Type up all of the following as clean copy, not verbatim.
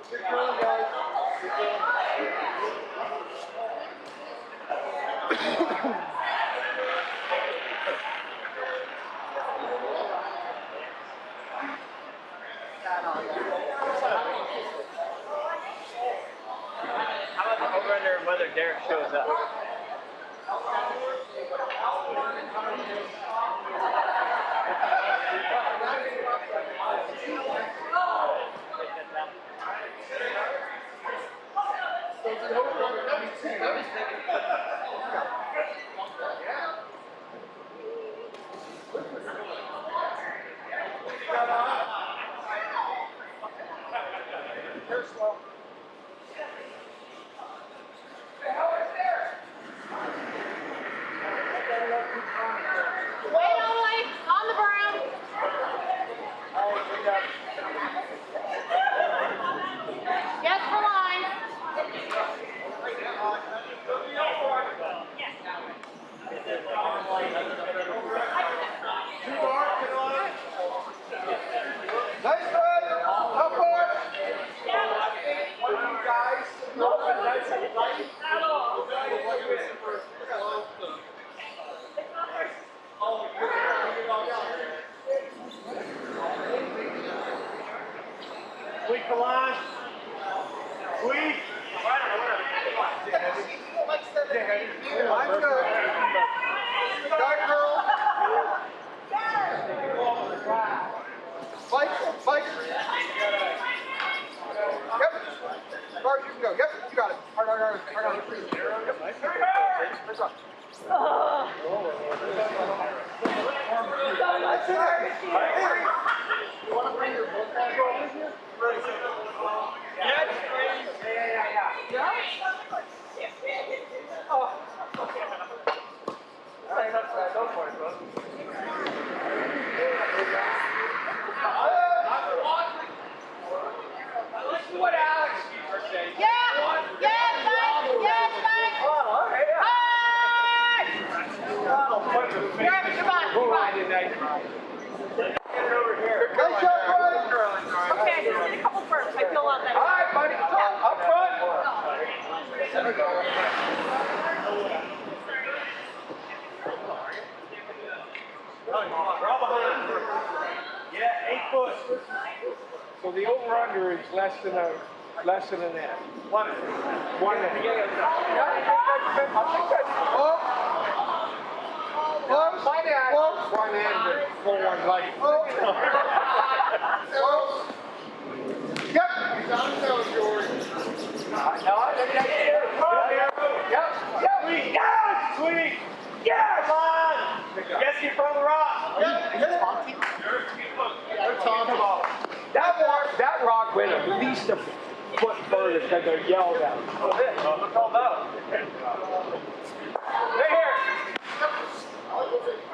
How about the over-under whether Derek shows up? Sweet, come on. Sweet. I'm good. Guy girl. Mike. Yep. As far as you can go. Yep, you got it. Hard. Yep. Nice one. That's it. You want to bring your book back over here? Yes, Yeah? Oh. All right, that's right. Go for it, bro. Listen to what Alex said. Nice shot, Brian. Okay, I just did a couple burps. I feel a lot better. All right, buddy. Up front. Yeah, 8 foot. So the over/under is less than an F. One F. I'll take that. Oh. Close. My dad. Close. One end and full one light. Oh. Close. Yep. Sweet. Yes. Come on. Yes, you from the rock. That rock went at least a foot further because they're yelled at. Look all about. Right here.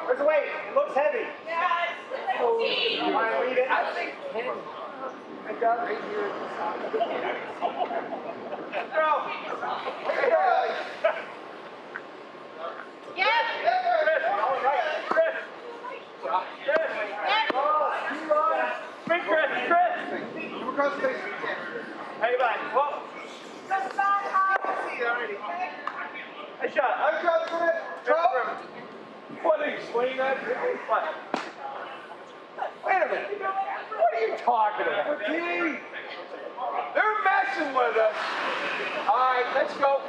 Where's the weight? It looks heavy. You want to leave it? I think 10. I got it right here. Throw. Across the face. Hey, bud. Whoa. Nice shot. Nice shot, Smith. Throw. What are you swinging at? What? Wait a minute. What are you talking about? Okay. They're messing with us. All right, let's go.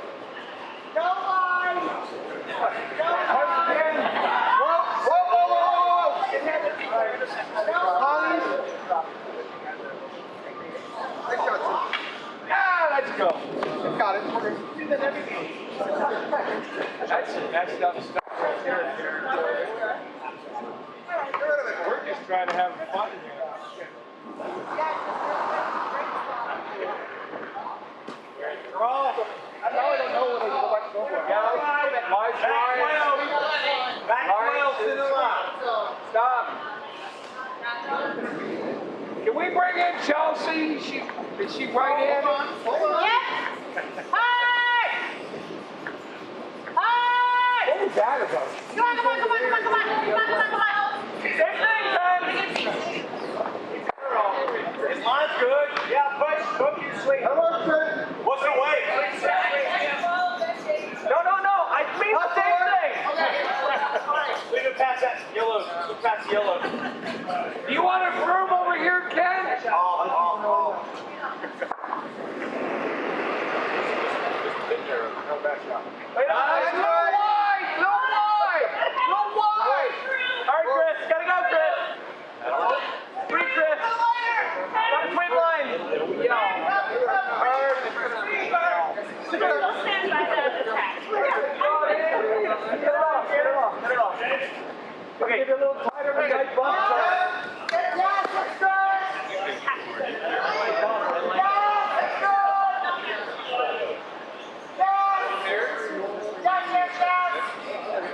Go on. Again. Whoa. Hollies. Nice shot, Smith. Let's go. Got it. That's stuff right there. We're just trying to have fun here. Draw. I don't know what I go back to go for. Back 12 to the left. Stop. Can we bring in Chelsea? Is she right-handed? Hold on. Yes. Hi. What was that about? Come on. Same thing, man. His line's good. Yeah, push. Hook your Come on, Trent. What's the weight? No. I mean the same thing. Leave it past that yellow. Leave it past the yellow. Do you want a broom over here, Ken? Oh. No back shot. Wait, No wide! No wide! No wide! All right, Chris. Gotta go, Chris. Sweet, Chris. Got a sweet line. We'll stand by the attack. Get it off. Okay, get a little tighter with that bump.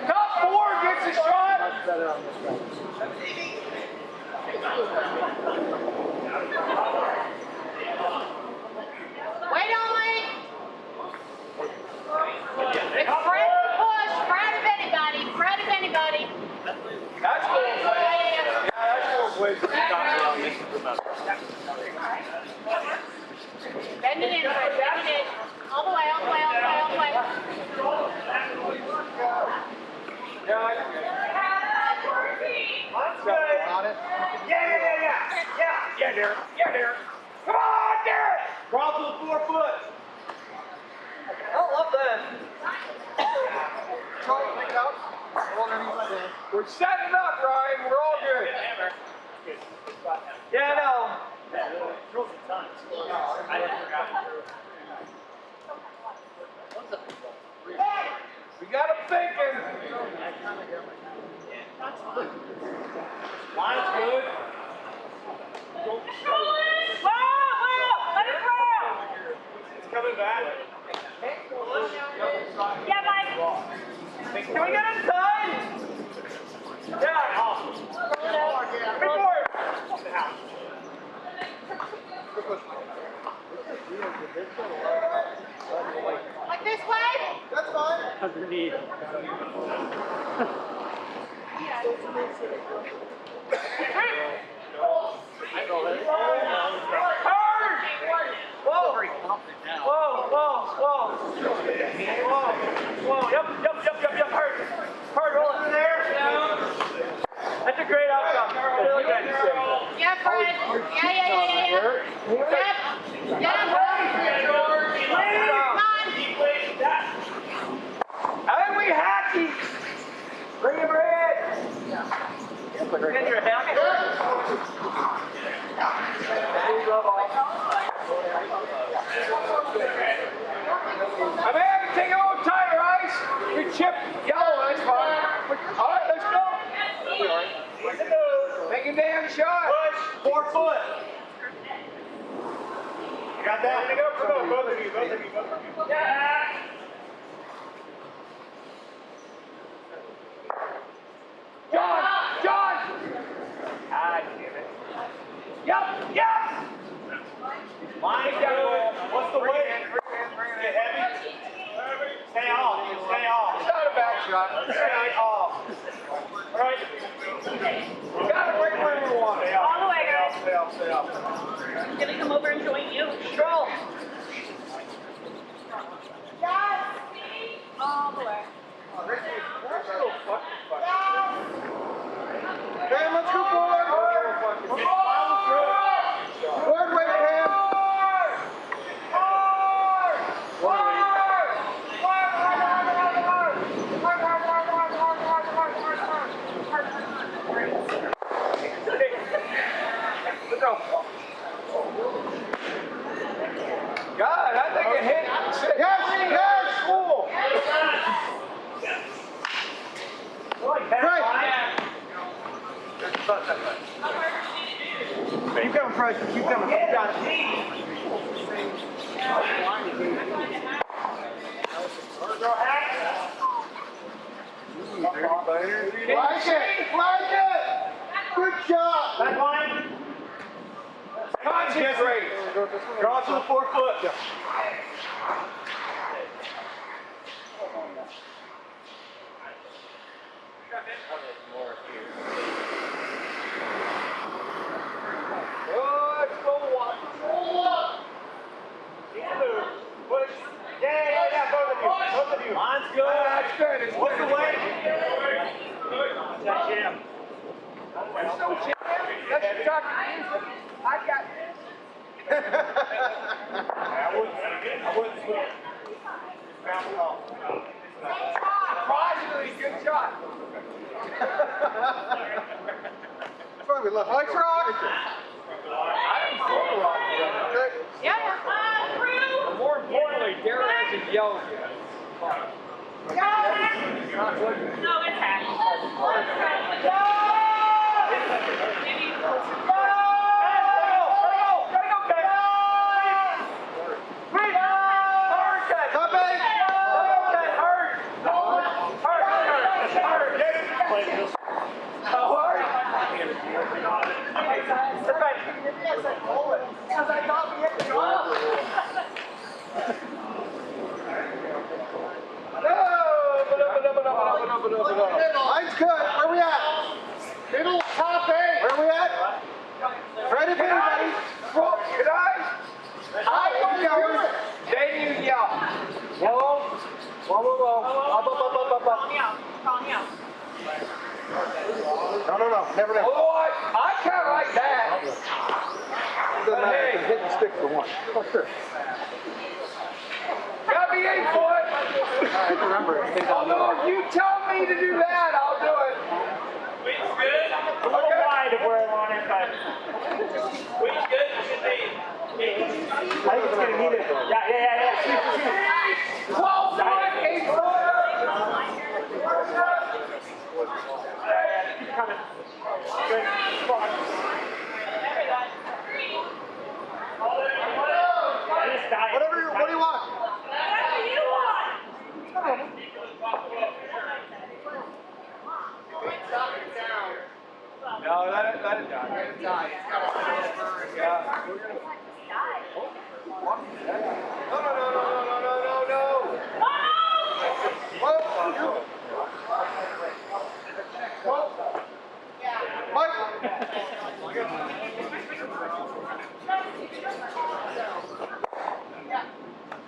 Top 4 gets a shot! Wait on me. It's Fred to push. Fred of anybody. That's cool, please. Yeah, that's cool, please. Bend it in, Fred. Bend it in. All the way. Yeah, Derek. Come on, Derek! Crawl to the 4 foot. I love that. We're setting up, Ryan. We're all good. Yeah, I know. We got him thinking. Line's good. Let it roll. It's coming back. Yeah, Mike. Can we get inside? Yeah. Before. Like this way? That's fine. Underneath. Whoa. Yep. Hard. Roll it in there. That's a great outcome. Really good. Yeah, Fred. Yeah. Yep. And we hacky. Bring him in. Get your hammy. I'm having to take it a little tighter, Ice. We chip yellow, that's fine. All right, let's go. Make a damn shot. Push. 4 foot. You got that? Come on, both of you. Yeah. John! Ah, damn it. Yep! Line good. What's the weight? Get heavy. Stay off. It's not a back shot. Stay off. All right. Got it right where you want it. All the way, guys. Stay off. I'm gonna come over and join you. Control. All the way. Okay, let's go forward. Forward, wait, Cam. God, I think it hit. Yes. Cool. Right. Keep coming, Fred. Keep coming. You got it. Flag it. Good job. Back line. Concentrate. Draw to the 4 foot. Let's go. coach in there. That's what talking music. I got. I wouldn't swing. Surprisingly good shot. That's why we left. Lights are on. I didn't throw a lot. Yeah. But more importantly, Darren hasn't yelled yet. No, it's half. Line's good. Where we at? Middle, top eight. Where we at? Ready for anybody? Could I? Then you yell. Whoa. Whoa, whoa, whoa. Up, up, up, up, up, up. No, no, no. Never, never. Although I kind of like that. Doesn't matter. It's hit and stick for one. Oh, sure. Gotta be 8 foot. Remember, Although if you tell me to do that, I'll do it. Weight's good. A little wide of where I want it, but weight's good. It should be. I think it's gonna need it. Yeah. 12 foot, 8 foot. Coming. Good spot. whatever you, what do you want? No, let it die. Yeah. No. Mike.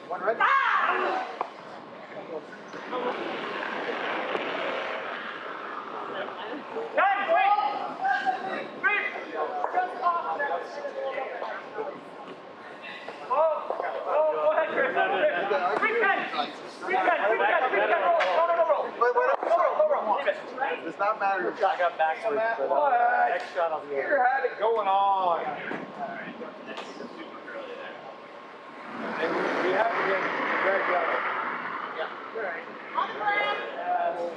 One ready? Does not matter if I got backwards, but next shot I'll be You had it going on. And we have to get Greg up.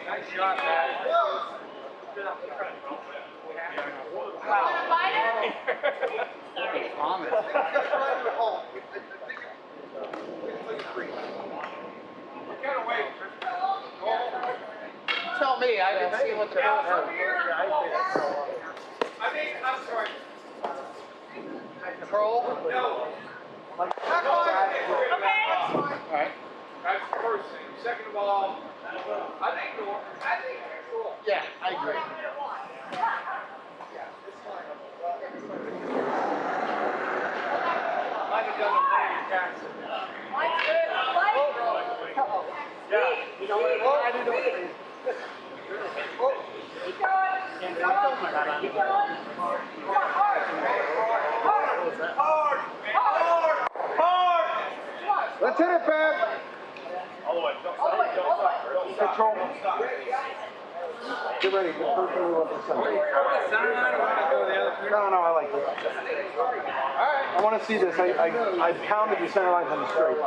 Nice shot, Matt. Tell me, I didn't see what they're doing. I'm sorry. Control? No. Alright. That's the first thing. Second of all, I think you're cool. Yeah, I agree. Might have done a Lady Jackson. Yeah, you know what? I didn't know what it is. Let's hit it, Bev. All the way. Control. Get ready. The first one we want to center. No, I like this. I want to see this. I pounded the center line from the straight.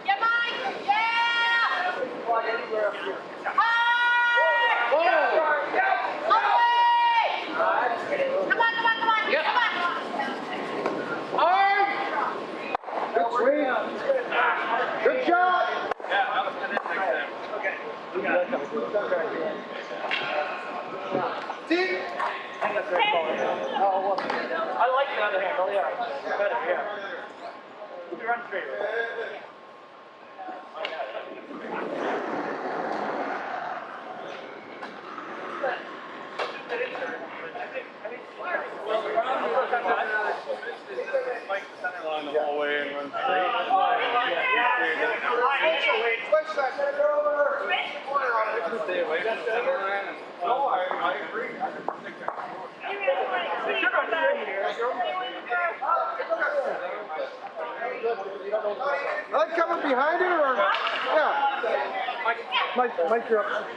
Yeah, Mike! Yeah! Come on! Yep. Come on! Arm! Good swing. Good shot. See? I like the other handle, yeah. Better, yeah. You run straight. Like the center line the whole way and Mike, you're up.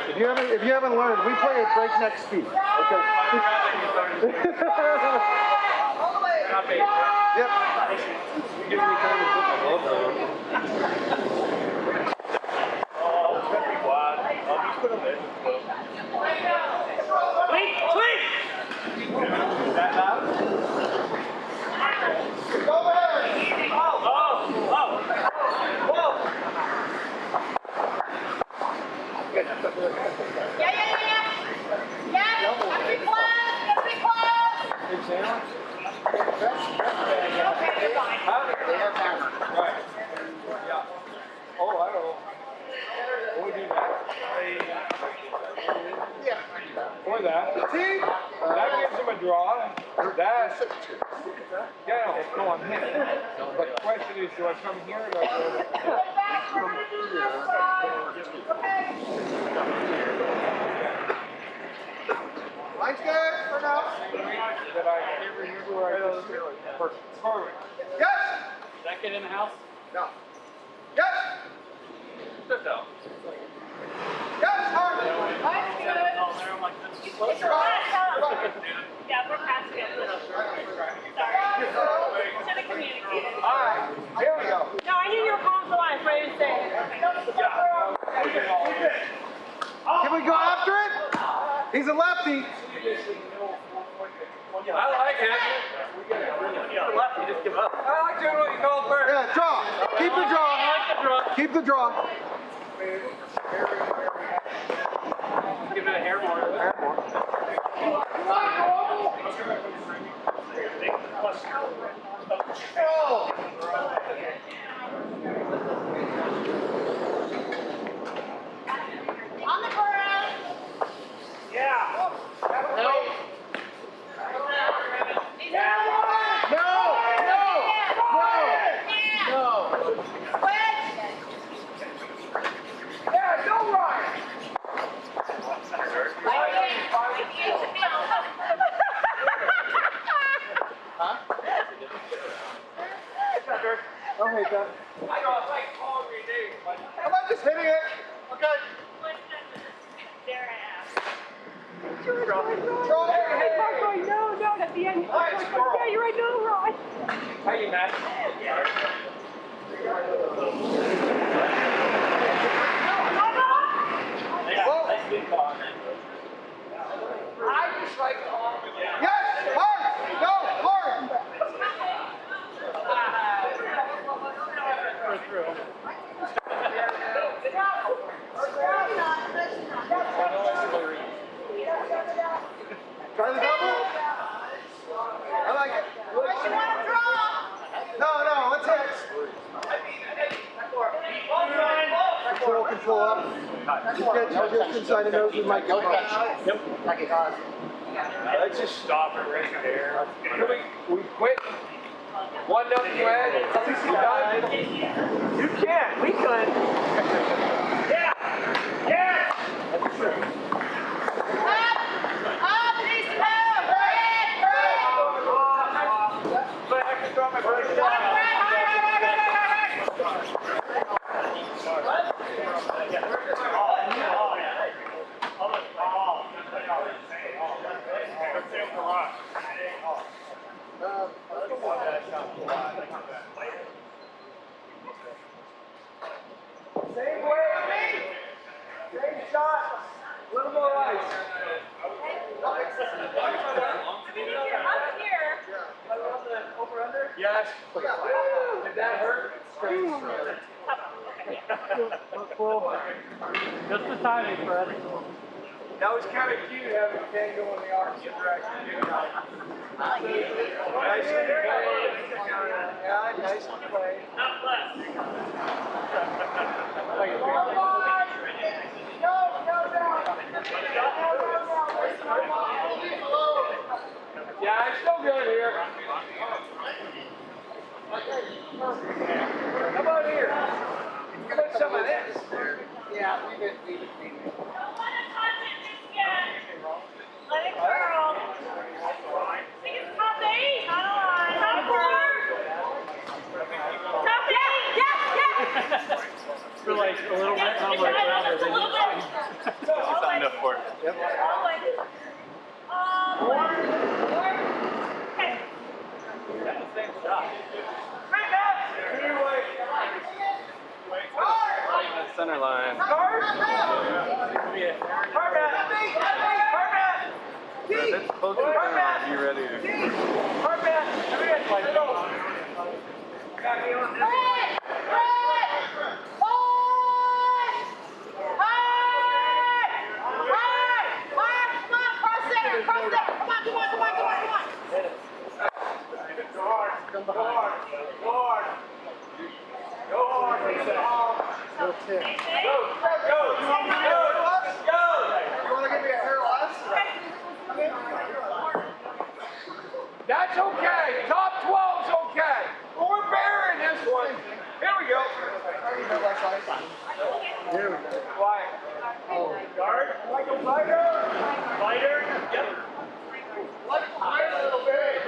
If you haven't learned, we play at breakneck speed. Okay. Yep. Sweet! That loud? Go ahead. Yeah. Gotta be close. Big sandwich? Okay, you're fine. Huh? They have hammer. Right. Yeah. Oh, I don't know. Can we do that? Yeah. Or that. See? That gives them a draw. That. Yeah, no, I'm hitting. But the question is, do I come here or do I go Line's good for now. that I never remember where I was? Perfect. Yes. Second in the house? No. Yes. Sit down. Yes, hard. It's a last up. Yeah, we're past it. Sorry. Should have communicated. All right, here we go. No, I knew you were calling for lines, but I didn't say it. Can we go after it? He's a lefty. I like it. Left, you just give up. I like doing what you call first. Yeah, draw. Keep the draw. Keep the draw. Give it a hair more. On the ground. Yeah. No. Yeah, no right. Don't hate that. I know it's like calling me name, but Come on, just hitting it. Okay. Draw. No, at the end. Nice, squirrel. Yeah, you're right, no, Ron. how you Matt? I just like calling me. Yes, hard. No, hard. Try the double. I like it. No, let's hit. Control up. Just get your distance on the nose. We might get punched. Let's just stop it right there. We quit. 1-0 red. You done? You can't. We could. Yeah. But I can throw my break down. Same way. Same shot. A little more ice. Yes. Did that hurt? Just the timing, Fred. That was kind of cute having Ken go in the opposite direction. Nice and played. Yeah, nice and played. Not less. Yeah, it's still good here. How about here? How about some of this? Yeah, leave it. Let it curl. I think it's top 8. Top 4. Top 8. Yes. For like a little bit, Just I'm a like, wow, little bit. signed up for it. Yep. Okay. Center line. If it's close to the center line, be ready to. That's okay. Top 12's okay. But we're bearing this one. Here we go. Here we go. Quiet. Guard. Like a fighter. Fighter. Yep. Like a little bit.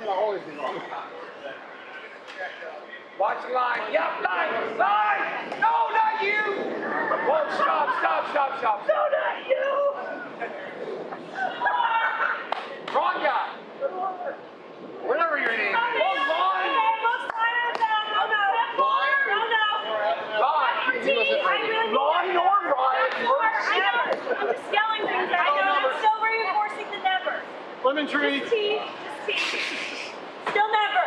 I'll always be wrong. Watch the line. Yep, line. Line. No, not you. Whoa, stop. No, not you. Wrong guy. Whatever your name is. Oh, line. Line. Line or Ryan. I'm just yelling things. I know. I'm still reinforcing the never. Lemon tree. Just T. Still never.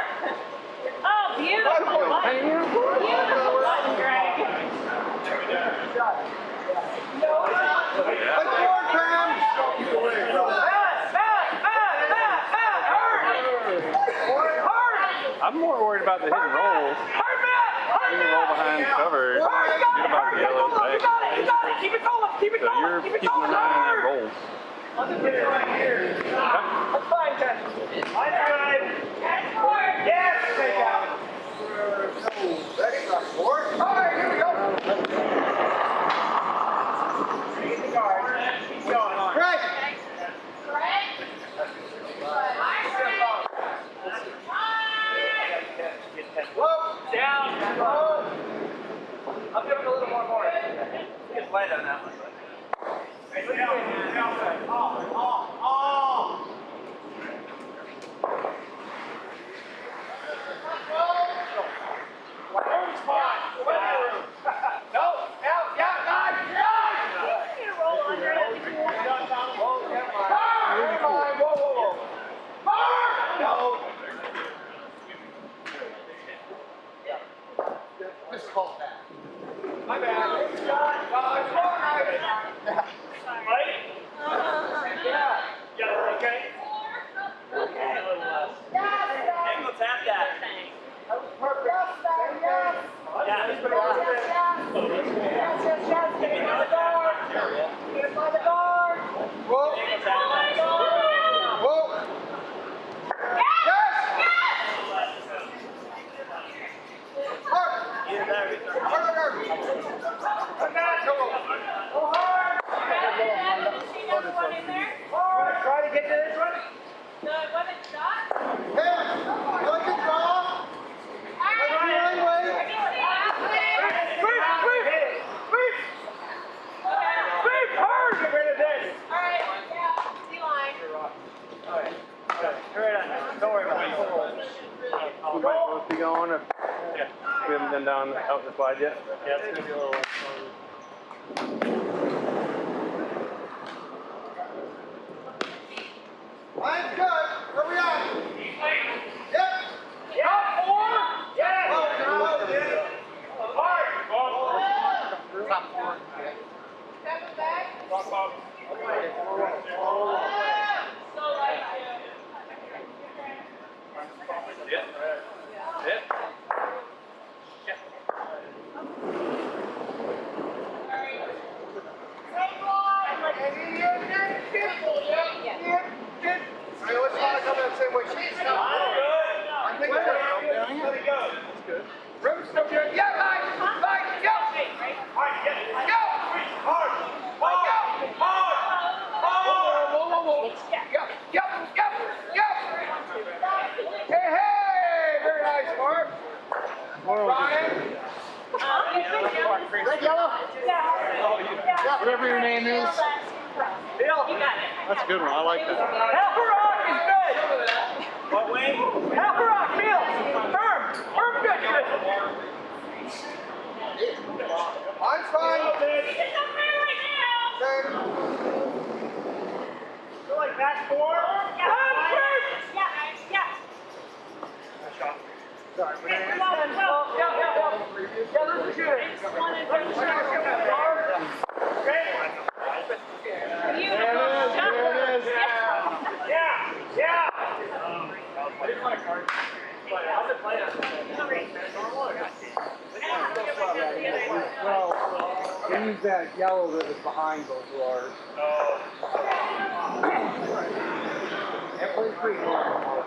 Oh, beautiful button. Beautiful button, Greg. Like more Pam. I'm more worried about the hit and rolls. You can roll behind cover. Forget about the yellow flag. Keep it going. So you're keeping an eye on that rolls. That's fine, Ken. Yes, take out. Ready? Four. All right, here we go. Get the guard. Keep going on. Greg. Whoa. Down. Whoa. I'll give him a little more. Just light on that one. Just call that. My bad. It's wrong. Right? Yeah. Yeah, okay? Okay. Angle tap that. That was perfect. Yeah. Whoa. Whoa. Yes. Hard. Hard. Come on. Go hard. Try to get to this one. Pam. You like to draw? Sweep. Hard. Get rid of this. Don't worry about it. We might both be going if we haven't been down out the slide yet. Yeah, it's going to be a little less. Line's good. Where we at? Yep. Top four. Yes. Oh, Hard. Top four. Let's not come in the same way. She's not. I think it's good. Room's still good. Yeah, Mike. Mike, go. Go. Hard. Whoa. Yep. Hey, very nice, Mark. Ryan. Red, yellow? Yeah. Whatever your name is. Bill. You got it. That's a good one. I like that. Half a rock is good. What way? Half a rock, Bill. Firm. Firm, good. I'm fine. It's okay right now. Feel like that's 4? Yeah. Yeah. Sorry, Okay, well, Yeah, this is good. one and two. Well, we use that yellow that was behind those lures. That plays pretty well.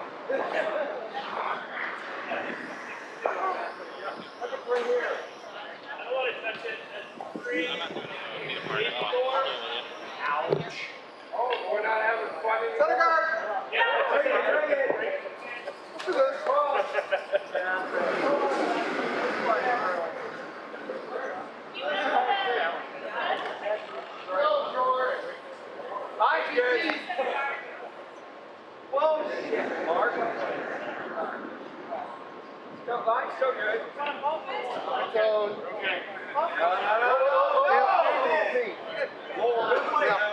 We're not having fun anymore. Center guard. Look at this. Nice, good. Whoa, shit, Mark. Line's so good. Yeah,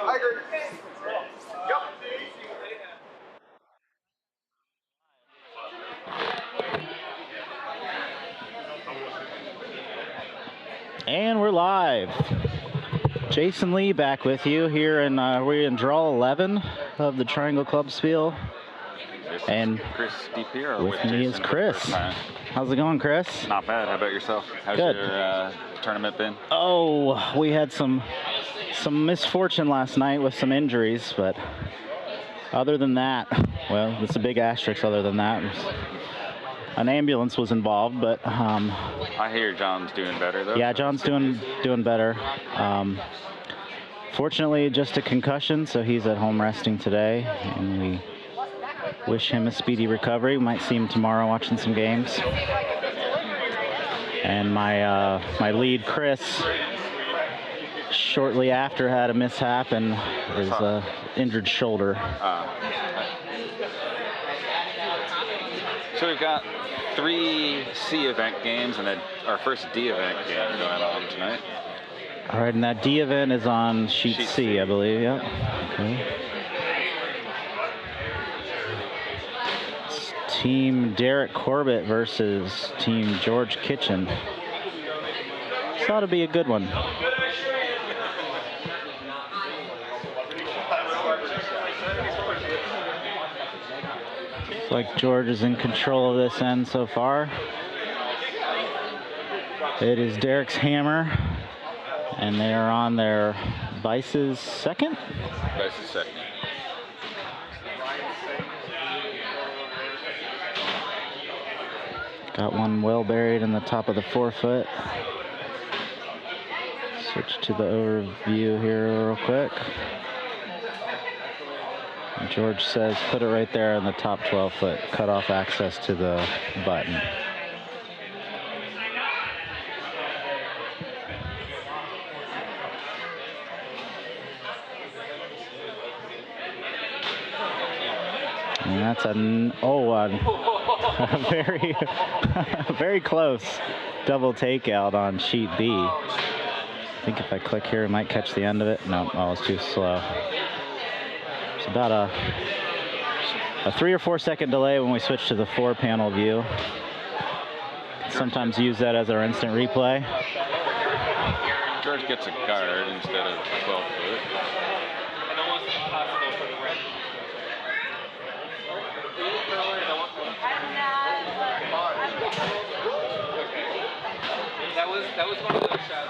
I agree. Yep. And we're live. Jason Lee back with you here, and we're in draw 11 of the Triangle Club Spiel. And Chris DP with me is Chris. How's it going, Chris? Not bad. How about yourself? How's Good. your tournament been? Oh, we had some misfortune last night with some injuries, but other than that, well, it's a big asterisk. Other than that, an ambulance was involved, but I hear John's doing better though. yeah, John's doing better. Fortunately, just a concussion, so he's at home resting today, and we wish him a speedy recovery. We might see him tomorrow watching some games. And my lead, Chris, shortly after had a mishap and his injured shoulder. So we've got 3 C event games and our first D event game going on tonight. All right, and that D event is on sheet C, I believe. Yep. Okay. It's Team Derek Corbett versus Team George Kitchen. This ought to be a good one. Looks like George is in control of this end so far. It is Derek's hammer, and they are on their Vice's second? Vice's second. Got one well buried in the top of the forefoot. Switch to the overview here real quick. And George says put it right there in the top 12 foot, cut off access to the button. And that's a very, very close double takeout on sheet B. I think if I click here, I might catch the end of it. No, oh, it's too slow. It's about a 3 or 4 second delay when we switch to the 4-panel view. Sometimes use that as our instant replay. George gets a guard instead of 12 foot. That was one of those shots.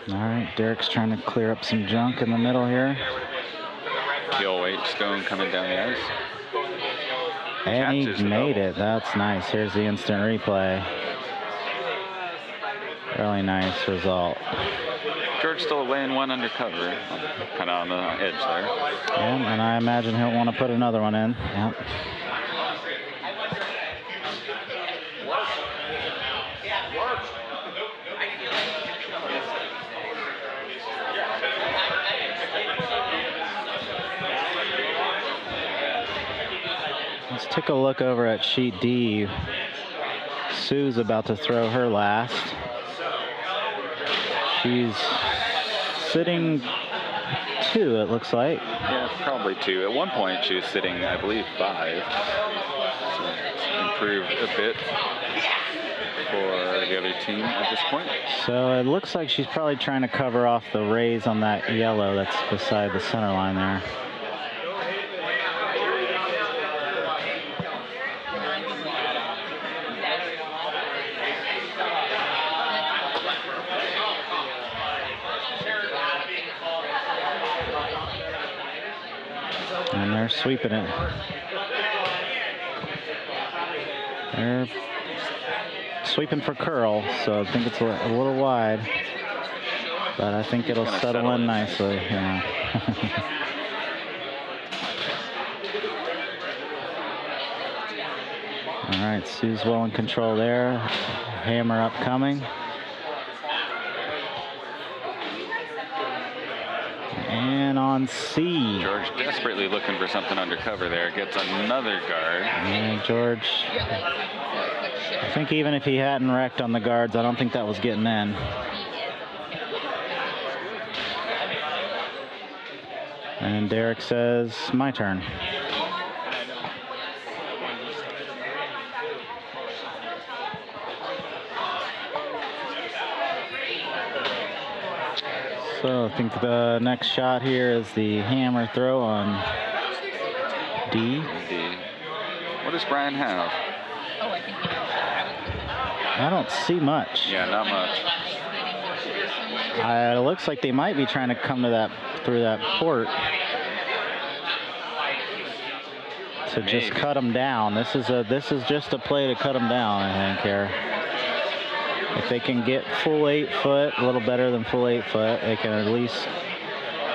All right, Derek's trying to clear up some junk in the middle here. The old weight stone coming down the ice. And he Catches made double. it. That's nice. Here's the instant replay. Really nice result. George still laying one undercover, kind of on the edge there. Yeah, and I imagine he'll want to put another one in. Yep. Let's take a look over at sheet D. Sue's about to throw her last. She's sitting 2, it looks like. Yeah, probably 2. At one point, she was sitting, I believe, 5. So improved a bit for the other team at this point. So it looks like she's probably trying to cover off the rays on that yellow that's beside the center line there. And they're sweeping it. They're sweeping for curl, so I think it's a little wide. But I think it'll settle in nicely. Yeah. All right, Sue's well in control there. Hammer upcoming. And on C. George desperately looking for something undercover there. Gets another guard. And George, I think even if he hadn't wrecked on the guards, I don't think that was getting in. And Derek says, my turn. So I think the next shot here is the hammer throw on D. What does Brian have? I don't see much. Yeah, not much. It looks like they might be trying to come to that through that port to just cut them down. This is just a play to cut them down, I think here. If they can get full 8 foot, a little better than full 8 foot, they can at least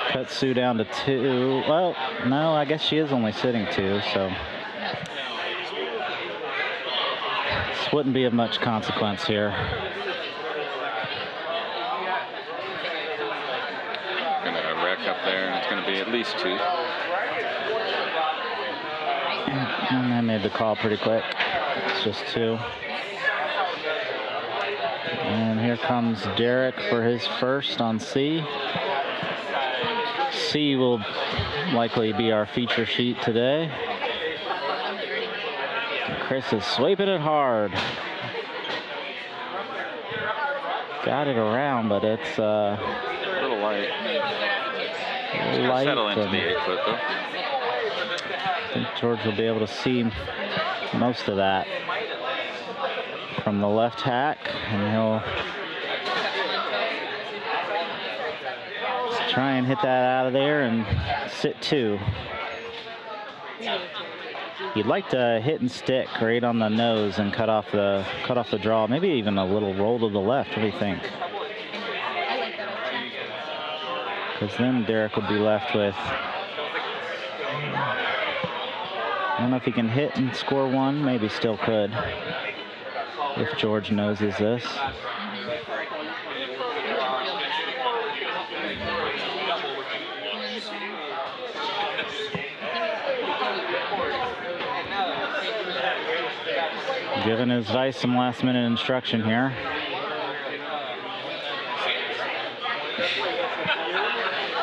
cut Sue down to 2. Well, no, I guess she is only sitting 2, so this wouldn't be of much consequence here. Gonna wreck up there, and it's gonna be at least 2. And I made the call pretty quick. It's just 2. And here comes Derek for his first on C. C will likely be our feature sheet today. Chris is sweeping it hard. Got it around, but it's a little light. Light. Settle into the 8 foot though. I think George will be able to see most of that from the left hack, and he'll try and hit that out of there and sit 2. You'd like to hit and stick right on the nose and cut off the draw. Maybe even a little roll to the left. What do you think? Because then Derek would be left with, I don't know if he can hit and score 1. Maybe still could, if George noses this. Giving his vice some last-minute instruction here.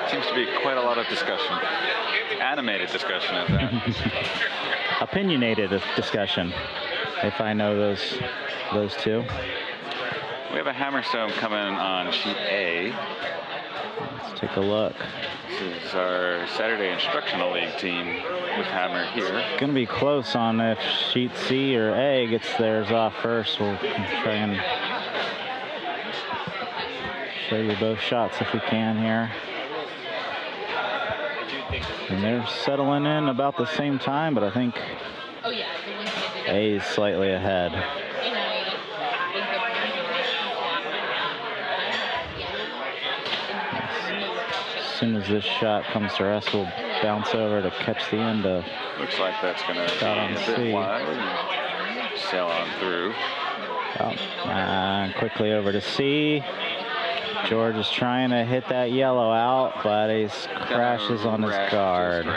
Seems to be quite a lot of discussion. Animated discussion at that. Opinionated discussion, if I know those two. We have a hammerstone coming on sheet A. Let's take a look. This is our Saturday Instructional League team with hammer here. Gonna be close on if sheet C or A gets theirs off first. We'll try and show you both shots if we can here. And they're settling in about the same time, but I think A is slightly ahead. soon as this shot comes to rest, we'll bounce over to catch the end of. Looks like that's going to be Shot on a C. bit wide. Sail on through. Quickly over to C. George is trying to hit that yellow out, but he crashes on his guard.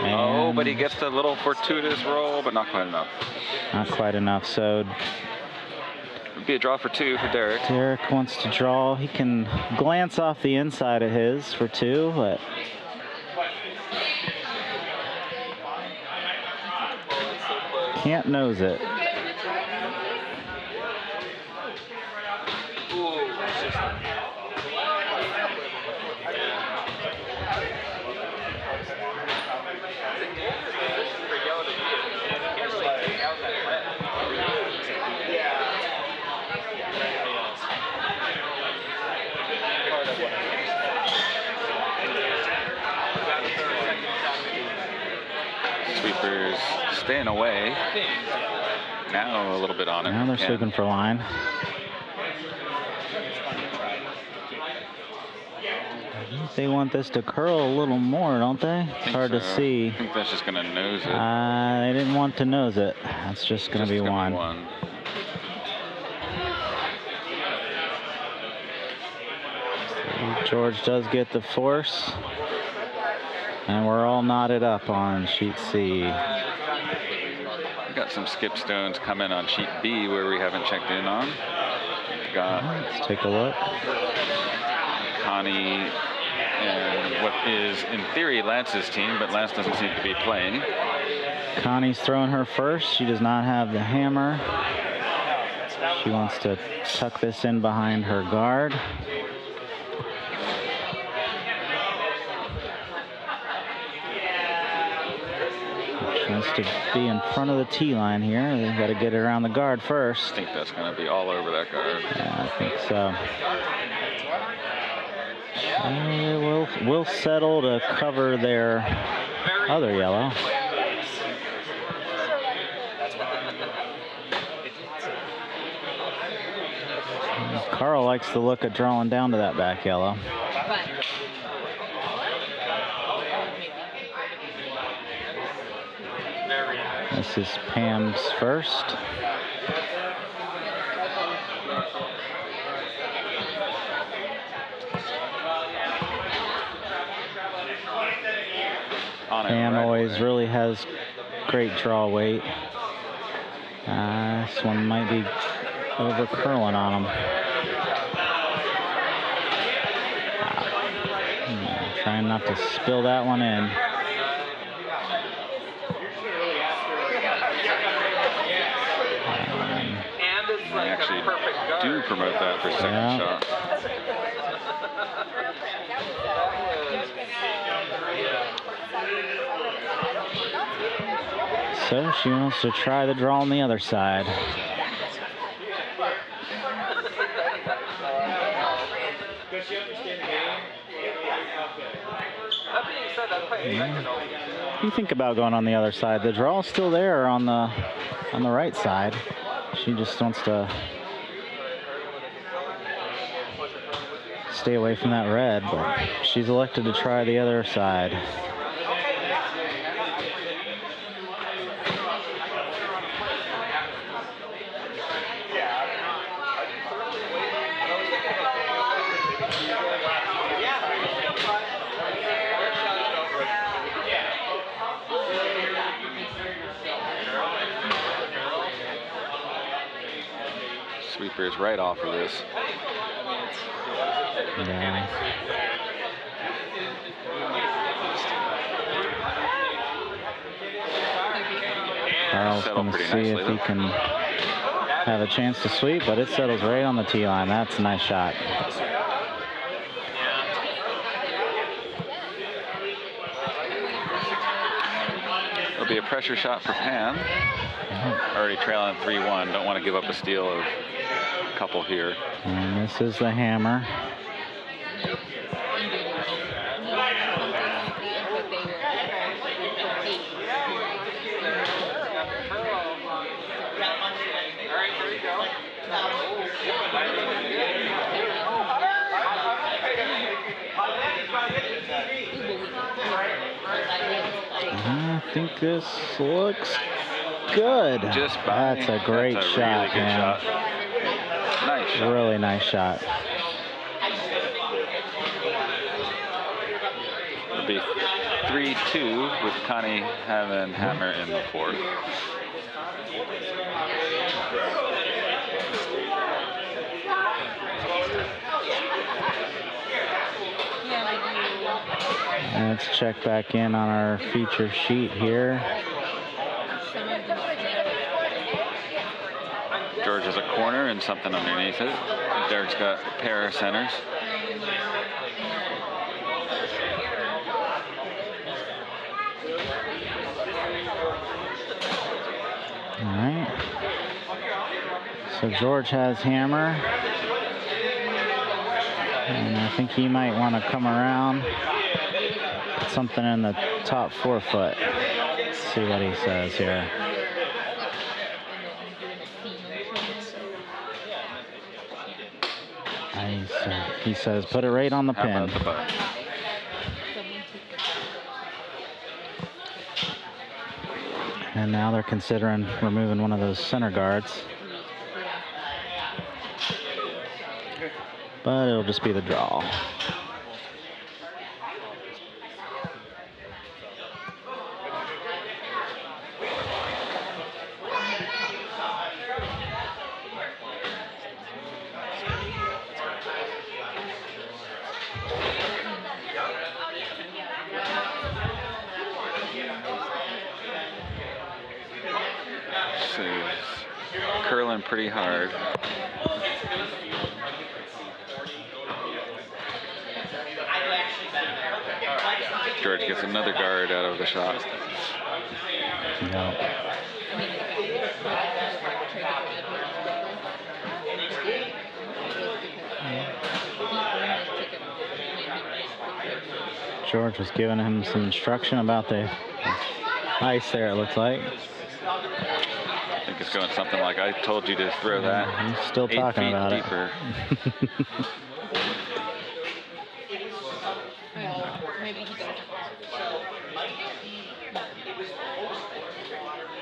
Oh, but he gets a little fortuitous roll, but not quite enough. Not quite enough, so It would be a draw for 2 for Derek. Derek wants to draw. He can glance off the inside of his for 2, but can't nose it. Sweepers staying away. Now a little bit on it. Now they're sweeping for line. They want this to curl a little more, don't they? It's hard to see. I think that's just going to nose it. They didn't want to nose it. That's just going to be one. George does get the force. And we're all knotted up on sheet C. We got some skip stones coming on sheet B where we haven't checked in on. Let's take a look. Connie and what is in theory Lance's team, but Lance doesn't seem to be playing. Connie's throwing her first. She does not have the hammer. She wants to tuck this in behind her guard. She wants to be in front of the tee line here. They've got to get it around the guard first. I think that's going to be all over that guard. Yeah, I think so. We'll settle to cover their other yellow. Carl likes the look of drawing down to that back yellow. This is Pam's first. Pam always really has great draw weight. This one might be over curling on him. Trying not to spill that one in. I actually do promote that for second shot. So she wants to try the draw on the other side. What do you think about going on the other side? The draw's still there on the right side. She just wants to stay away from that red, but she's elected to try the other side. Sweeper's right off of this. Yeah. Carl's going to see if he can have a chance to sweep, but it settles right on the tee line. That's a nice shot. It'll be a pressure shot for Pam. Already trailing 3-1. Don't want to give up a steal of a couple here. And this is the hammer. I think this looks good. Just by. That's a great That's a shot, really good man. shot. Nice shot. Really nice shot. It'll be 3-2 with Connie having hammer in the fourth. Let's check back in on our feature sheet here. George has a corner and something underneath it. Derek's got a pair of centers. All right. So George has hammer. And I think he might want to come around. Put something in the top 4 foot. Let's see what he says here. He says, put it right on the How pin. about the butt? And now they're considering removing one of those center guards. But it'll just be the draw. Curling pretty hard. George gets another guard out of the shot. No. George was giving him some instruction about the ice there, it looks like. I think it's going something like, I told you to throw that. He's still talking about deeper. it.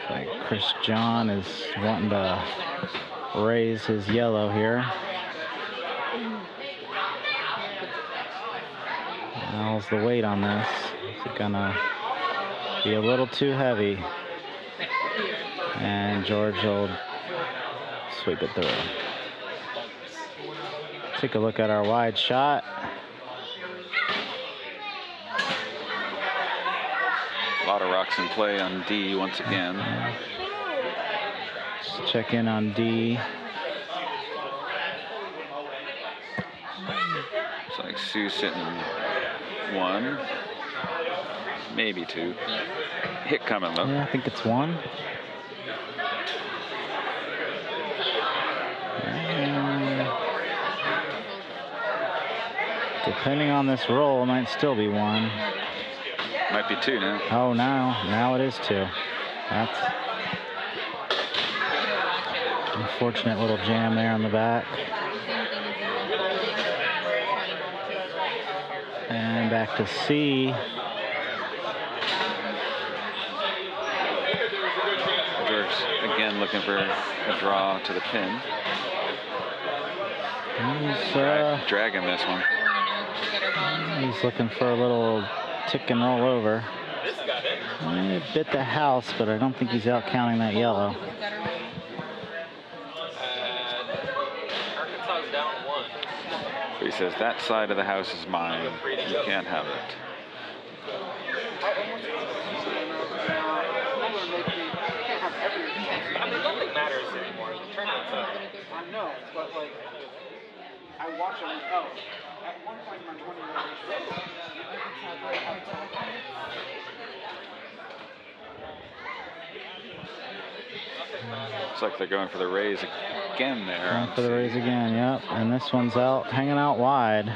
Like Chris John is wanting to raise his yellow here. How's the weight on this? Is it gonna be a little too heavy? And George will sweep it through. Take a look at our wide shot. A lot of rocks in play on D once again. Let's check in on D. It's like Sue's sitting 1, maybe 2. Hit coming though. Yeah, I think it's 1. Depending on this roll, it might still be 1. Might be 2 now. Oh, now it is 2. That's unfortunate little jam there on the back. And back to C. George again looking for a draw to the pin. He's, dragging this one. He's looking for a little tick and roll over. He bit the house, but I don't think he's out counting that yellow. But he says, that side of the house is mine. You can't have it. I mean, nothing matters anymore. The tournament's up. I know, but like, I watch them. Oh, at one point in my 20 years. Looks like they're going for the raise again there. Going for the raise again, yep. And this one's out, hanging out wide.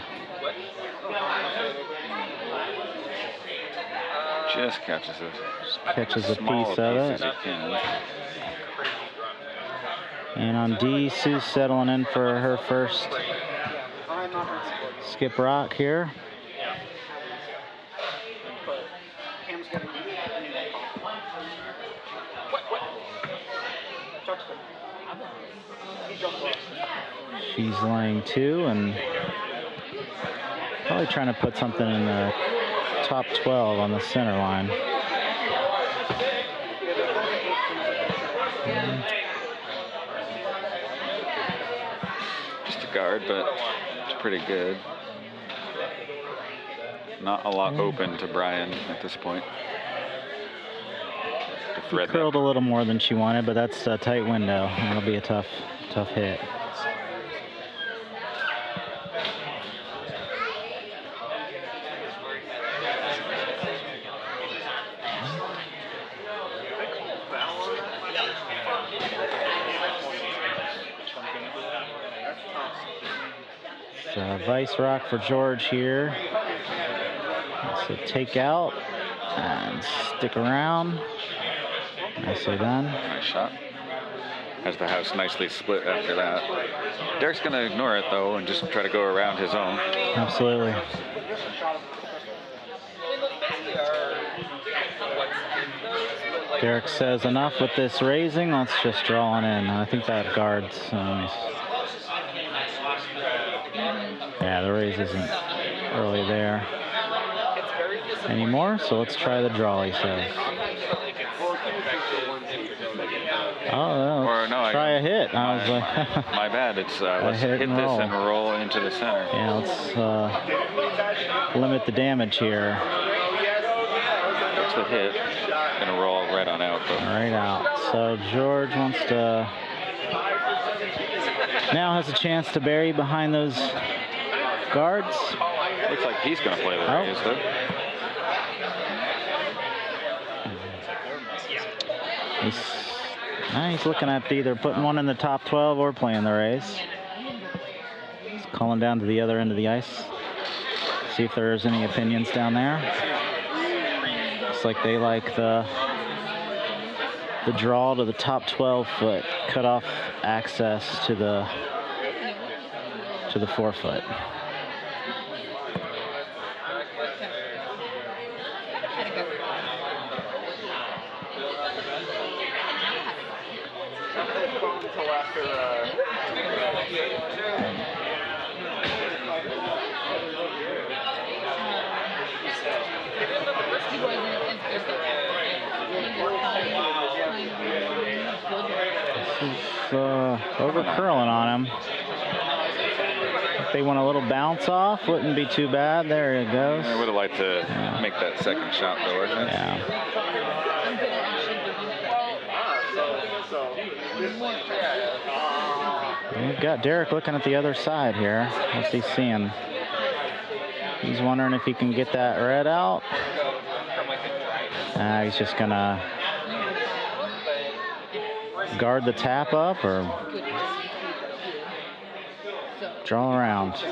Just catches it. Catches a piece of it. And on D, Sue's settling in for her first skip rock here. She's laying 2 and probably trying to put something in the top 12 on the center line. Just a guard, but it's pretty good. Not a lot open to Brian at this point. She curled a little more than she wanted, but that's a tight window. That'll be a tough hit. Vice rock for George here. So take out and stick around. Nicely done. Nice shot. Has the house nicely split after that. Derek's going to ignore it though and just try to go around his own. Absolutely. Derek says enough with this raising. Let's just draw on in. I think that guards. Yeah, the raise isn't really there anymore, so let's try the draw, he says. Oh, no, try a hit. I was like, my bad. It's let's hit this and roll into the center. Yeah, let's limit the damage here. That's the hit. Gonna roll right on out, though. Right out. So George wants to now has a chance to bury behind those guards. Looks like he's gonna play the raise, though. He's looking at either putting one in the top 12 or playing the raise. He's calling down to the other end of the ice. See if there's any opinions down there. Looks like they like the draw to the top 12 foot, cut off access to the 4 foot. Over curling on him. If they want a little bounce off, wouldn't be too bad. There it goes. I would have liked to make that second shot though, I think. Yeah. We've got Derek looking at the other side here. What's he seeing? He's wondering if he can get that red out. He's just gonna guard the tap up or draw around. Looks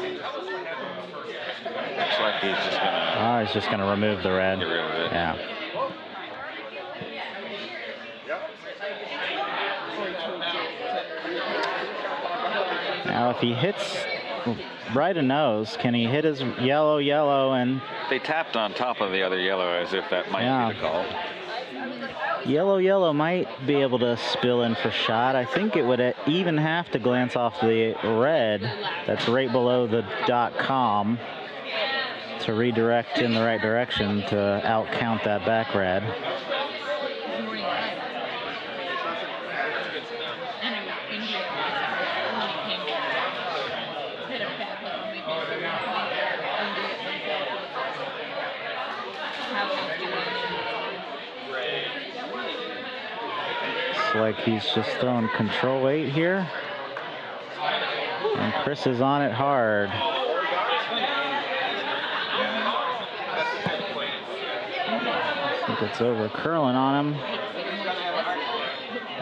like he's just gonna. Oh, he's just gonna remove the red. Get rid of it. Yeah. Now, if he hits right a nose, can he hit his yellow, and... They tapped on top of the other yellow as if that might be the call. Yellow might be able to spill in for shot. I think it would even have to glance off the red that's right below the .com to redirect in the right direction to outcount that back red. Like he's just throwing control weight here, and Chris is on it hard. I think it's over curling on him.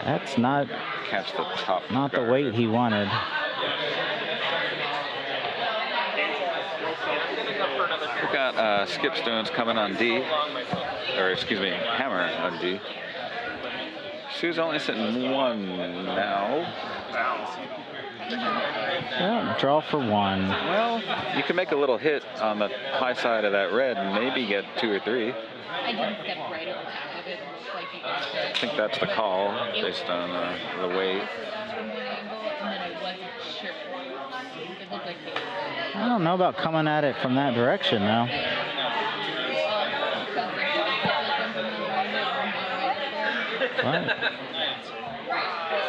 That's not catch the top. Not the weight he wanted. We've got Skip Stones coming on D, or excuse me, Hammer on D. Sue's only sitting 1 now. Yeah, draw for 1. Well, you can make a little hit on the high side of that red and maybe get 2 or 3. I didn't step right over top of it. It looked like you guys did. I think that's the call based on the weight. From one angle, and then I wasn't sure. It looked like they were. I don't know about coming at it from that direction though. Well,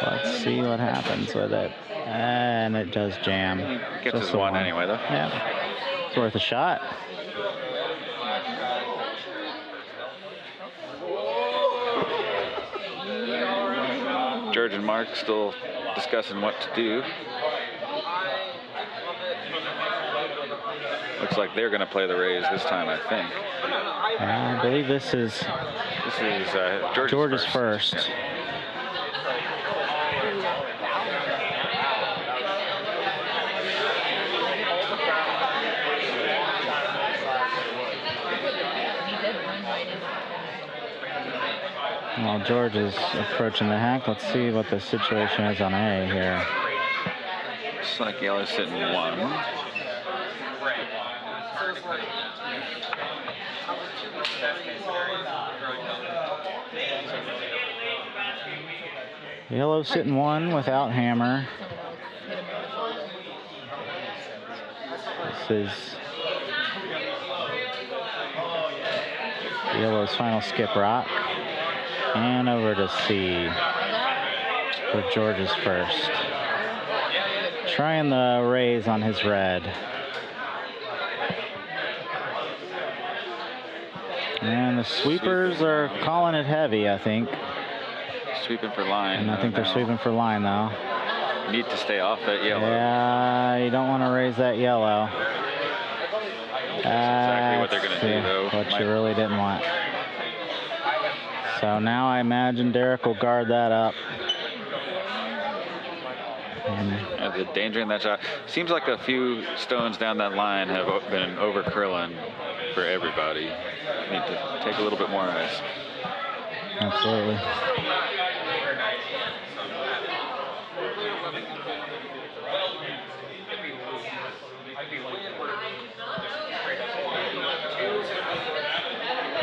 let's see what happens with it. And it does jam. Gets us 1 anyway, though. Yeah. It's worth a shot. George and Mark still discussing what to do. Looks like they're going to play the raise this time, I think. I believe this is George's first. Well, George is approaching the hack. Let's see what the situation is on A here. Looks like yellow's sitting 1. Yellow sitting 1 without hammer. This is Yellow's final skip rock. And over to C for George's first. Trying the raise on his red. And the sweepers are calling it heavy, I think. Sweeping for line. And I think they're sweeping for line, though. Need to stay off that yellow. Yeah, you don't want to raise that yellow. That's exactly what they're going to do, though. What you really didn't want. So now I imagine Derek will guard that up. The danger in that shot. Seems like a few stones down that line have been over curling for everybody. Need to take a little bit more ice. Absolutely.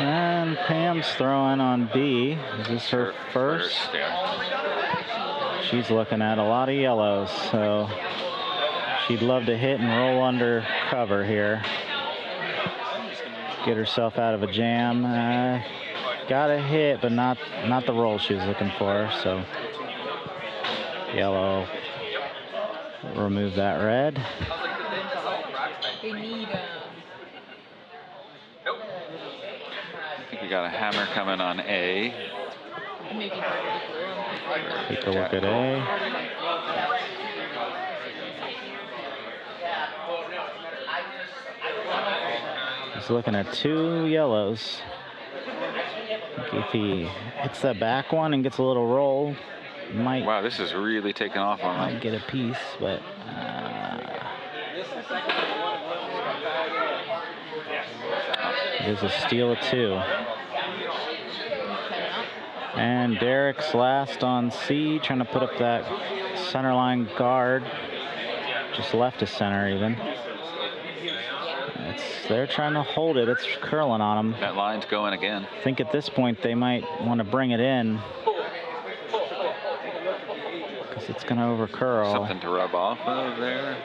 And Pam's throwing on B. Is this her first? Yeah. She's looking at a lot of yellows, so she'd love to hit and roll under cover here. Get herself out of a jam. Got a hit, but not the roll she was looking for, so yellow remove that red. They need I think we got a hammer coming on A. Take a look at A. He's looking at 2 yellows. If he hits that back one and gets a little roll, might. Wow, this is really taking off on might him. get a piece, but it is a steal of 2. And Derek's last on C, trying to put up that center line guard. Just left of center even. They're trying to hold it. It's curling on them. That line's going again. I think at this point they might want to bring it in, because it's going to over curl. Something to rub off of there.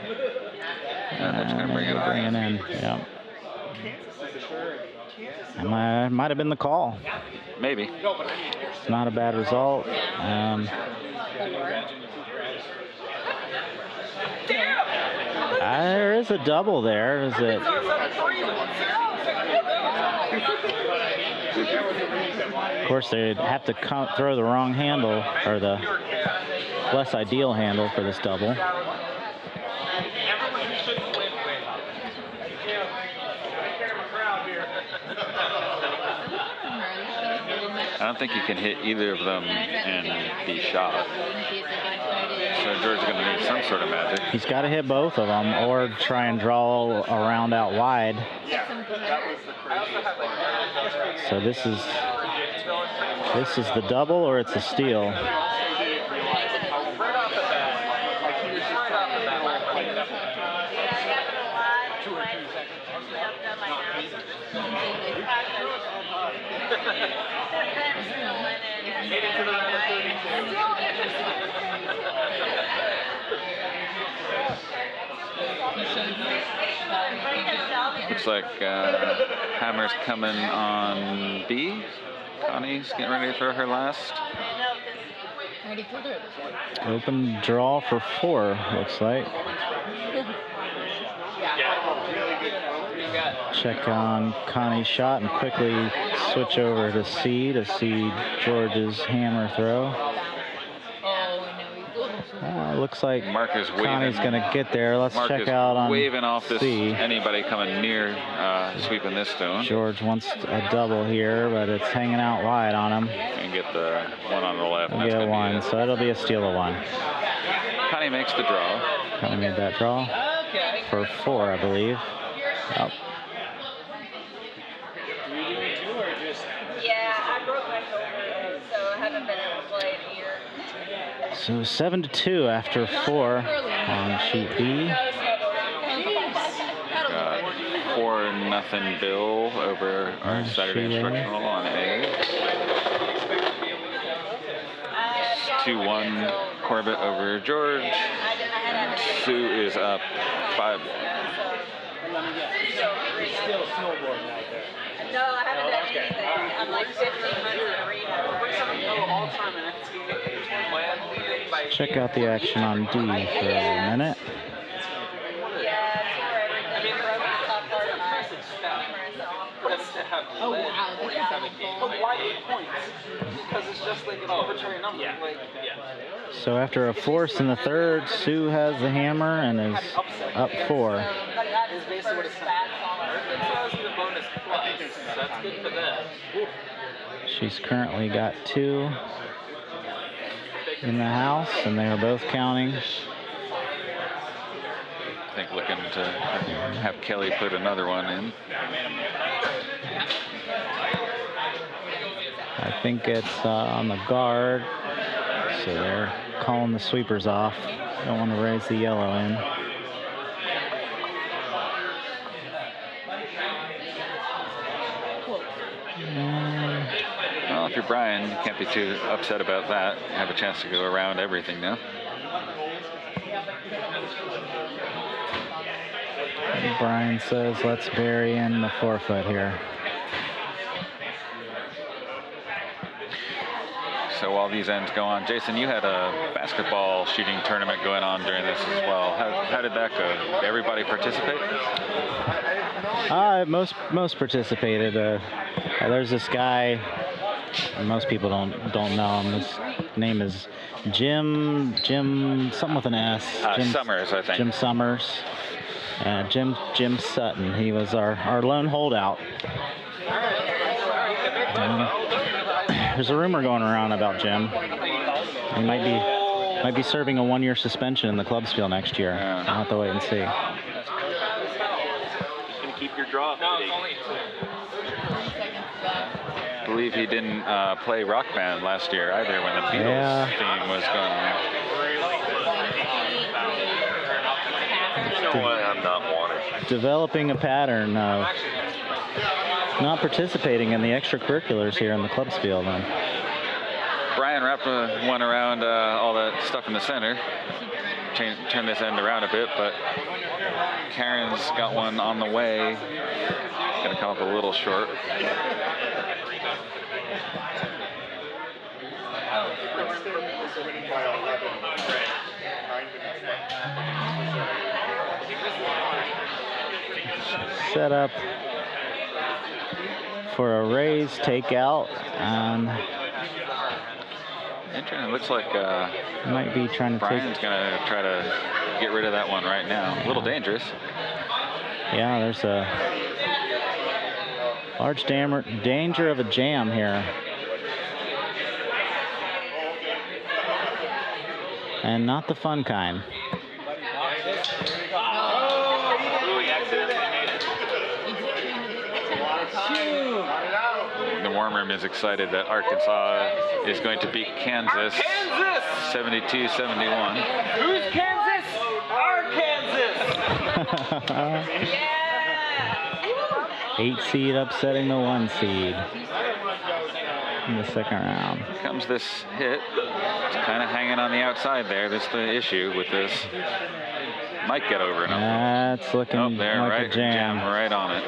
And that's going to bring it in. Yeah. It might have been the call. Maybe. It's not a bad result. There is a double there. Is it? Of course, they'd have to throw the wrong handle, or the less ideal handle for this double. I don't think you can hit either of them and be shot. So George's going to need some sort of magic. He's got to hit both of them, or try and draw a round out wide. So this is the double, or it's a steal. Looks like Hammer's coming on B. Connie's getting ready for her last. Open draw for 4, looks like. Check on Connie's shot and quickly switch over to C to see George's hammer throw. Looks like Mark is Connie's going to get there. Let's Mark check is out on waving off this C. anybody coming near sweeping this stone. George wants a double here, but it's hanging out wide on him. And get the one on the left. We'll get a 1, so it'll be a steal of 1. Connie makes the draw. Connie made that draw for 4, I believe. Oh. Yeah, I broke my shoulder, so I haven't been able to play it here. So 7-2 after 4 on sheet B. Got 4-0 Bill over our Saturday instructional on A. 2-1 Corbett over George. Sue is up 5. Still snowboarding out there. No, I haven't done anything. I'm like 1,500 arena. All-time in Check out the action on D for a minute. Yeah, it's for everything. Broke the top part of my Oh, wow. But why 8 points? Because it's just like an arbitrary number. Yeah. So after a force in the third, Sue has the hammer and is up 4. But that is basically what it's the bonus plus. That's good for them. She's currently got 2 in the house, and they are both counting. I think looking to have Kelly put another one in. I think it's on the guard, so they're calling the sweepers off. Don't want to raise the yellow in. Well, if you're Brian, you can't be too upset about that. You have a chance to go around everything now. Brian says, let's bury in the forefoot here. So while these ends go on, Jason, you had a basketball shooting tournament going on during this as well. How did that go? Did everybody participate? Most participated. There's this guy. Most people don't know him. His name is Jim something with an S. Summers, I think. Jim Summers. Jim Sutton. He was our lone holdout. There's a rumor going around about Jim. He might be serving a 1-year suspension in the club Spiel next year. Yeah. I'll have to wait and see. Gonna keep your draw up to date. I believe he didn't play Rock Band last year either when the Beatles theme was going on. You know what? I'm not wanted. Developing a pattern of not participating in the extracurriculars here in the club Spiel then. Brian wrapped one around all that stuff in the center. Turn this end around a bit, but Karen's got one on the way. Gonna come up a little short. Set up for a raise takeout. It looks like Might be trying to Brian's gonna try to get rid of that one right now. A little dangerous. Yeah, there's a large danger of a jam here. And not the fun kind. The Warm Room is excited that Arkansas is going to beat Kansas 72-71. Who's Kansas? Our Kansas! 8 seed upsetting the 1 seed in the second round. Here comes this hit. It's kind of hanging on the outside there. That's the issue with this. Might get over enough. That's looking there, like right, a jam. right on it.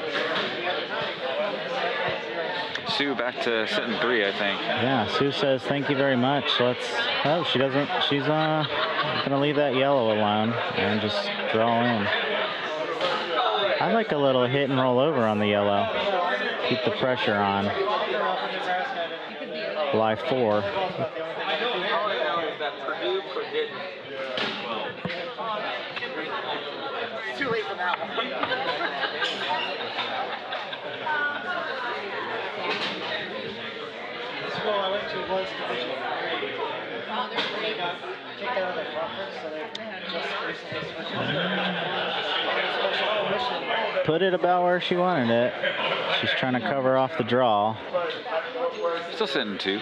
Sue back to sitting 3, I think. Yeah, Sue says thank you very much. Oh, she doesn't. She's gonna leave that yellow alone and just draw in. I like a little hit and roll over on the yellow. Keep the pressure on. Fly 4. Too late for that one. School I went to was division 3. They got kicked out of the conference, so they just recently switched to Put it about where she wanted it. She's trying to cover off the draw. Still sitting 2.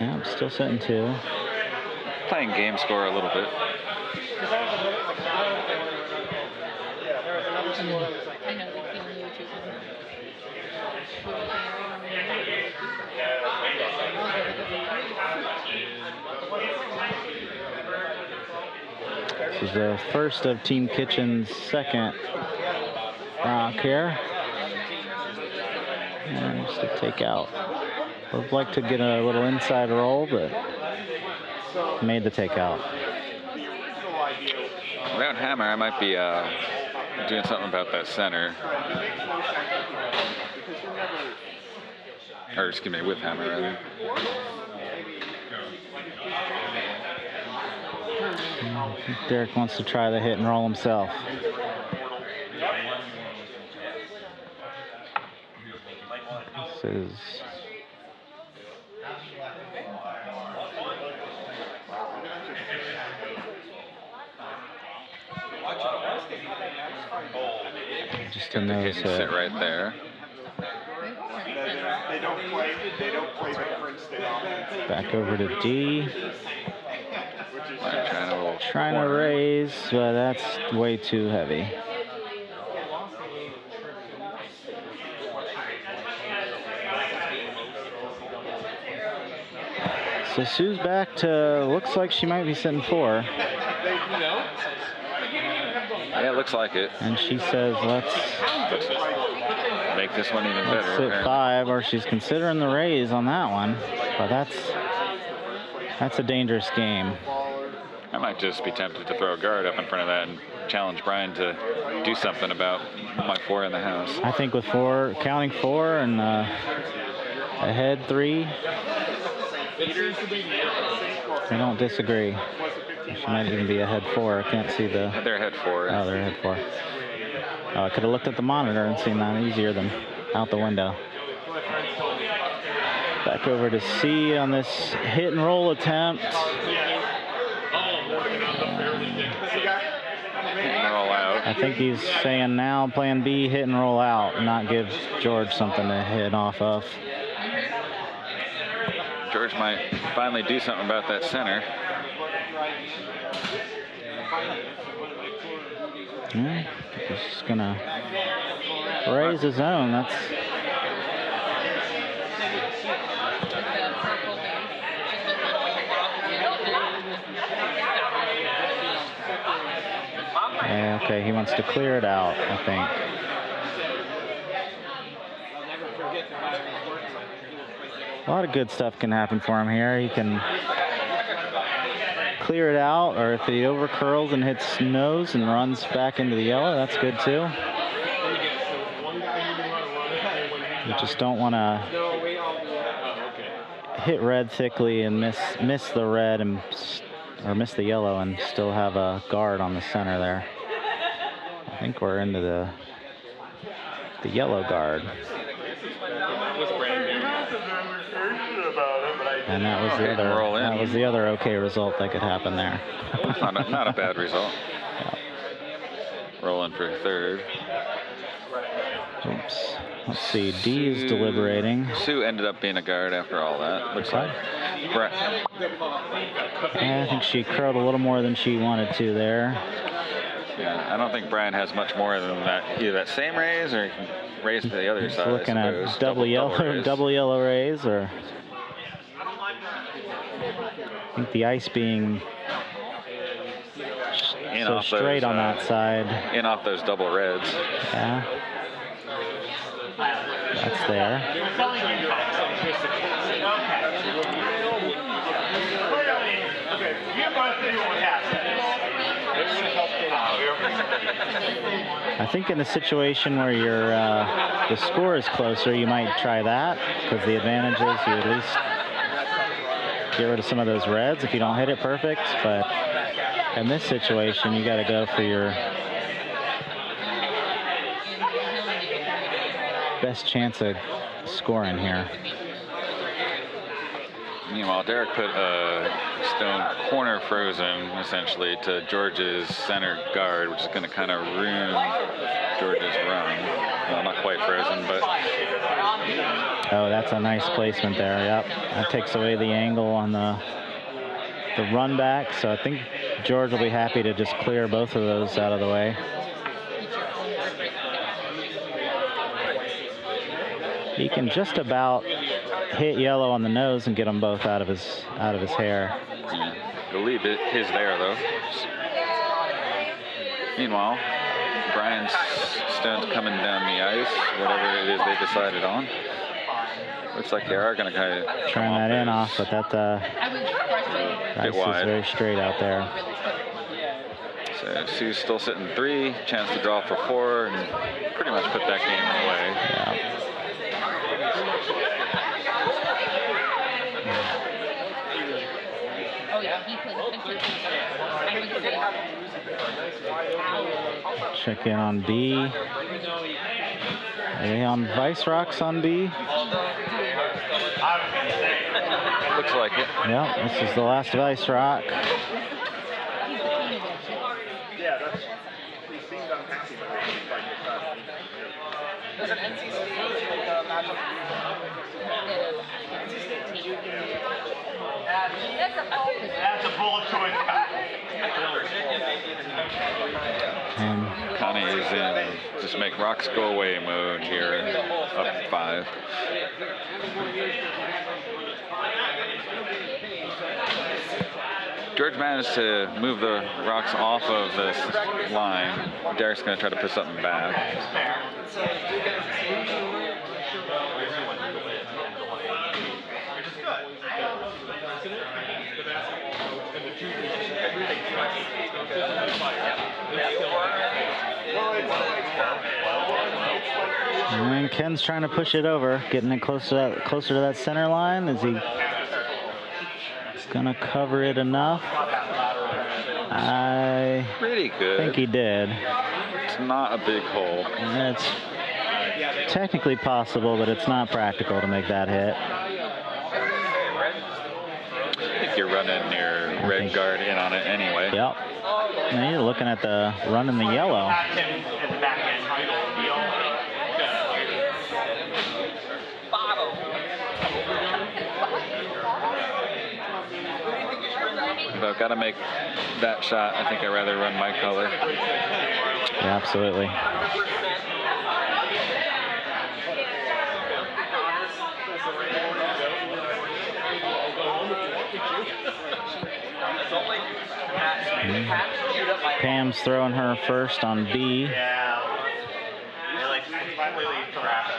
Yeah, I'm still sitting 2. Playing game score a little bit. I know, they feel new too. This is the first of Team Kitchen's second rock here. And just to take out. Would like to get a little inside roll, but made the takeout. Without hammer, I might be doing something about that center. Or excuse me, with hammer rather. Derek wants to try the hit and roll himself. This is just a nose hit. Sit right there. They don't play the Prince they Back over to D. Trying to raise, but that's way too heavy. So Sue's back to, looks like she might be sitting 4. Yeah, it looks like it. And she says, let's make this one even better. Sit 5, or she's considering the raise on that one. But that's a dangerous game. I might just be tempted to throw a guard up in front of that and challenge Brian to do something about my 4 in the house. I think with 4, counting 4 and ahead 3, I don't disagree. She might even be ahead 4. I can't see the... They're ahead 4. Oh, they're ahead 4. Oh, I could have looked at the monitor and seen that easier than out the window. Back over to C on this hit and roll attempt. I think he's saying now plan B, hit and roll out, not give George something to hit off of. George might finally do something about that center. Yeah, he's just gonna raise his own. That's yeah, okay, he wants to clear it out, I think. A lot of good stuff can happen for him here. He can clear it out, or if he over curls and hits nose and runs back into the yellow, that's good too. You just don't want to hit red thickly and miss the red or miss the yellow and still have a guard on the center there. I think we're into the yellow guard. And that was the other okay result that could happen there. not a bad result. Yeah. Rolling for 3rd. Oops. Let's see. D is deliberating. Sue ended up being a guard after all that. Looks like. Yeah, I think she curled a little more than she wanted to there. Yeah, I don't think Brian has much more than that. Either that same raise or he can raise to the other He's side. looking I at suppose. double yellow raise, or I think the ice being so straight on that side. In off those double reds. Yeah. That's there. I think in a situation where your the score is closer, you might try that, because the advantage is you at least get rid of some of those reds if you don't hit it perfect. But in this situation, you got to go for your best chance of scoring here. Meanwhile, Derek put a stone corner frozen, essentially, to George's center guard, which is going to kind of ruin George's run. Well, not quite frozen, but... Oh, that's a nice placement there, yep. That takes away the angle on the run back, so I think George will be happy to just clear both of those out of the way. He can just about hit yellow on the nose and get them both out of his hair. Yeah, believe it, his there though. Meanwhile, Brian's stone's coming down the ice, whatever it is they decided on. Looks like they are going to kind of trying that in off, but that ice is very straight out there. So Sue's still sitting 3, chance to draw for 4, and pretty much put that game away. Yeah. Check in on B. Are they on Vice Rocks on B? Looks like it. Yeah, this is the last Vice Rock. Yeah, that's. He seemed unhappy. There's an NCC matchup. That's a bullet choice. And Connie is in just make rocks go away mode here, up 5. George managed to move the rocks off of this line. Derek's going to try to put something back. And Ken's trying to push it over, getting it closer to that center line. Is he gonna cover it enough? I pretty good. think he did. It's not a big hole. It's technically possible, but it's not practical to make that hit. I think you're running your red guard in on it anyway. Yep. Now you're looking at the run in the yellow. If I've got to make that shot, I think I'd rather run my color. Yeah, absolutely. Pam's throwing her first on B. Yeah. They like completely harassed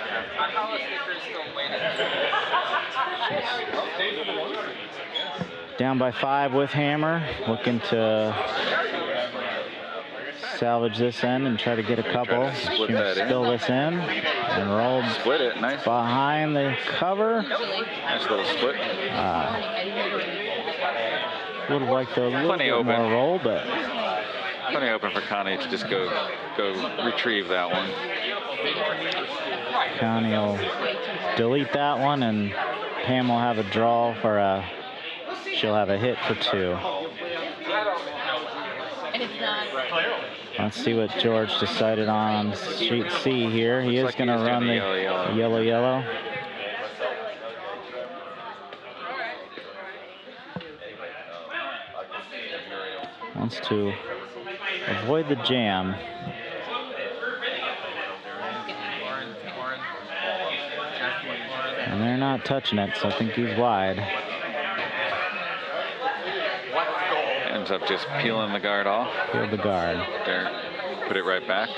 Down by 5 with hammer, looking to salvage this end and try to get a couple. Spill this in and roll. Split it, nice. Behind the cover. Nice little split. Would have liked a little bit more roll, but plenty open for Connie to just go retrieve that one. Connie will delete that one, and Pam will have a draw for a. She'll have a hit for 2. Let's see what George decided on sheet C here. He is going to run the yellow. Wants to avoid the jam. And they're not touching it, so I think he's wide. Ends up just peeling the guard off. Peel the guard. Derek put it right back.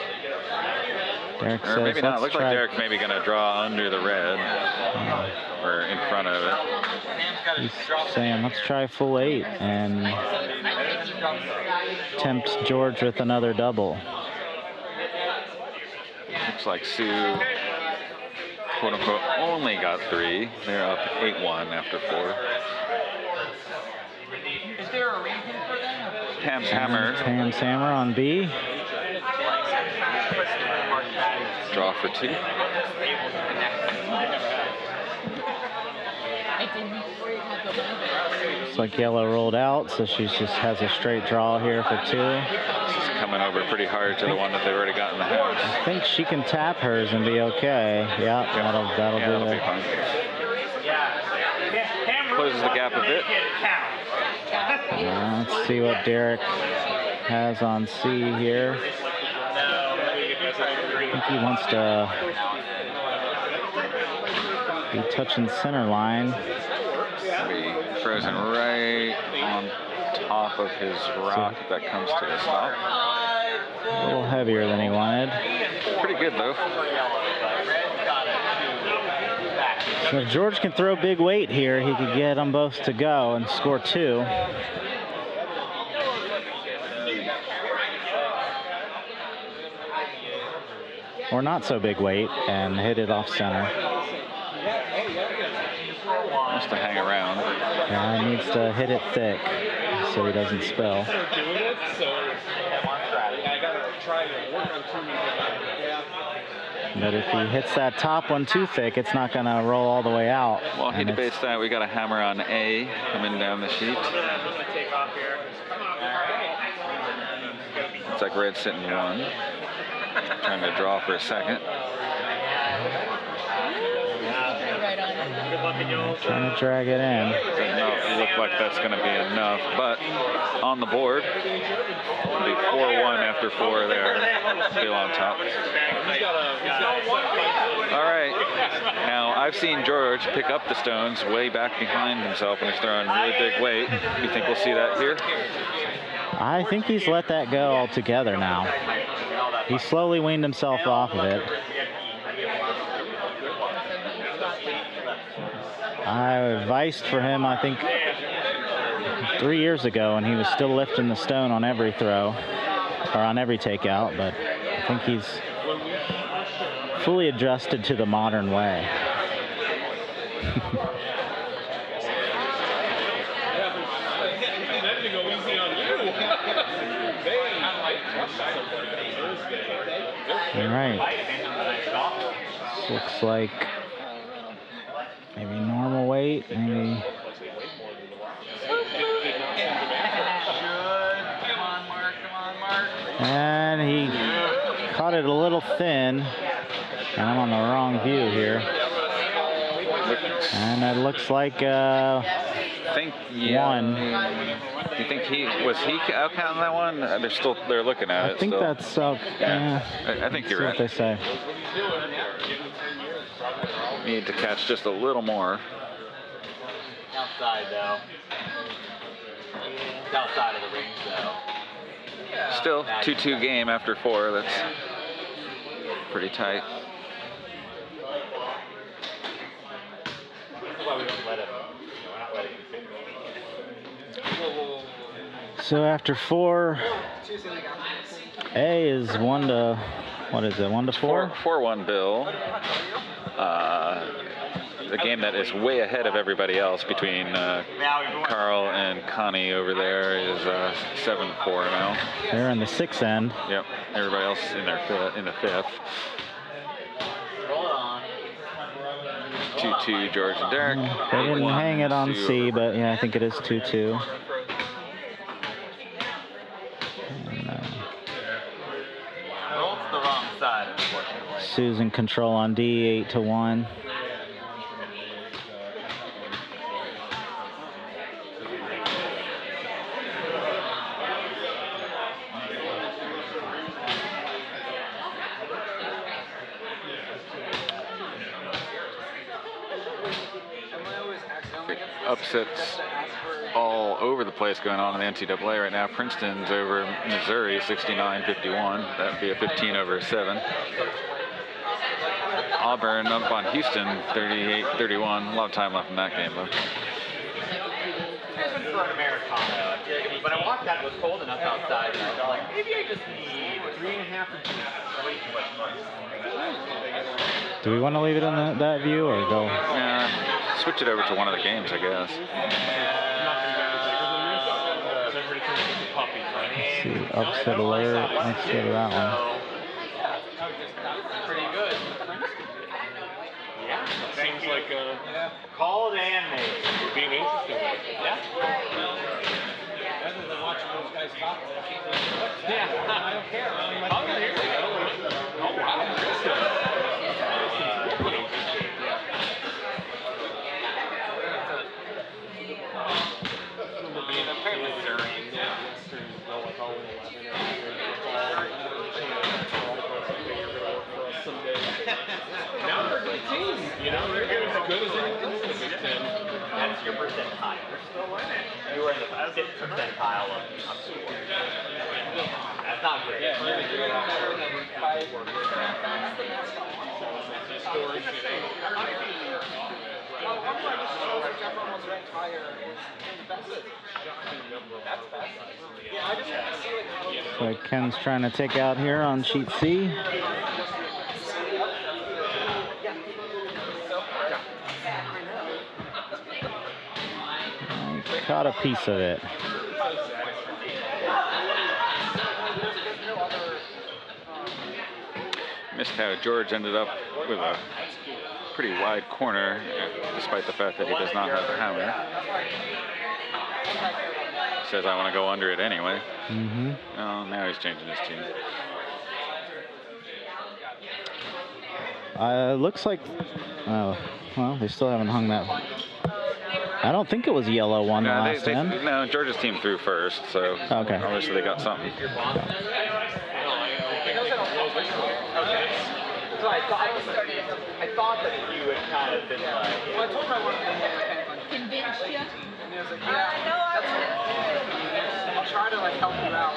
Derek Or says, maybe not. let's Looks try. like Derek maybe going to draw under the red. Or in front of it. He's saying, let's try full 8 and tempt George with another double. Looks like Sue, quote unquote, only got 3. They're up 8-1 after 4. Is there a reason for that? Ham's hammer. Ham's hammer on B. Draw for 2. Looks like yellow rolled out, so she just has a straight draw here for 2. She's coming over pretty hard to the one that they've already got in the house. I think she can tap hers and be okay. Yeah, that'll do be it. fine. Closes the gap a bit. Let's see what Derek has on C here. I think he wants to be touching center line. Be frozen right on top of his rock if that comes to the stop. A little heavier than he wanted. Pretty good though. So if George can throw big weight here, he could get them both to go and score 2. Or not so big weight and hit it off center. Wants to hang around. Yeah, he needs to hit it thick so he doesn't spill. But if he hits that top one too thick, it's not going to roll all the way out. Well, he debates that. We got a hammer on A coming down the sheet. Looks like red's sitting 1. Trying to draw for a second. Trying to drag it in. Doesn't look like that's going to be enough, but on the board, it'll be 4-1 after 4 there. Still on top. All right. Now, I've seen George pick up the stones way back behind himself when he's throwing really big weight. You think we'll see that here? I think he's let that go altogether now. He slowly weaned himself off of it. I advised for him, I think, 3 years ago, and he was still lifting the stone on every throw, or on every takeout, but I think he's fully adjusted to the modern way. All right. Looks like maybe normal weight, maybe. And he caught it a little thin, and I'm on the wrong view here. And it looks like I think, yeah. 1. You think he out counting that one? They're looking at it. I think still. that's Yeah. I think you're right. What they say. Need to catch just a little more. Outside though. It's outside of the rings though. Still 2-2 game after 4. That's pretty tight. So after 4, A is 1 to, what is it, 1 to 4? 4-1 Bill. The game that is way ahead of everybody else between Carl and Connie over there is 7-4 now. They're in the 6th end. Yep. Everybody else in the 5th. 2-2 George and Derek. They didn't hang it on C, but yeah, I think it is 2-2. The wrong side, unfortunately. Sue's in control on D, 8-1. upsets all over the place going on in the NCAA right now. Princeton's over Missouri 69-51. That'd be a 15/7. Auburn up on Houston 38-31. A lot of time left in that game though. For an Americano. When I walked out, it was cold enough outside, and I felt like maybe I just need 3.5 or 2. Way too much money. Do we want to leave it in that view or go? Yeah, switch it over to one of the games, I guess. Let's see, upset alert. Let's go to that one. Pretty good. Yeah. Seems like Called and made. being interesting. Yeah. Rather than watching those guys talk. Yeah. I don't care. Oh, here we go. Oh, wow. Now they're a good team. You know, they're as good as anyone else in the Big Ten. That's your percentile. You were in the 5th percentile of school. That's not great. Yeah, they're better than 5 or So Ken's trying to take out here on sheet C. Caught a piece of it. Missed how George ended up with a pretty wide corner, despite the fact that he does not have a hammer. Says, I want to go under it anyway. Mm-hmm. Oh, now he's changing his team. Looks like, well, they still haven't hung that. I don't think it was yellow one the last end. No, Georgia's team threw first, so okay. Obviously they got something. So I thought that you had kind of been like, well, I told him I wanted to be more Convinced you? And he was like, yeah, I'll try to like help you out.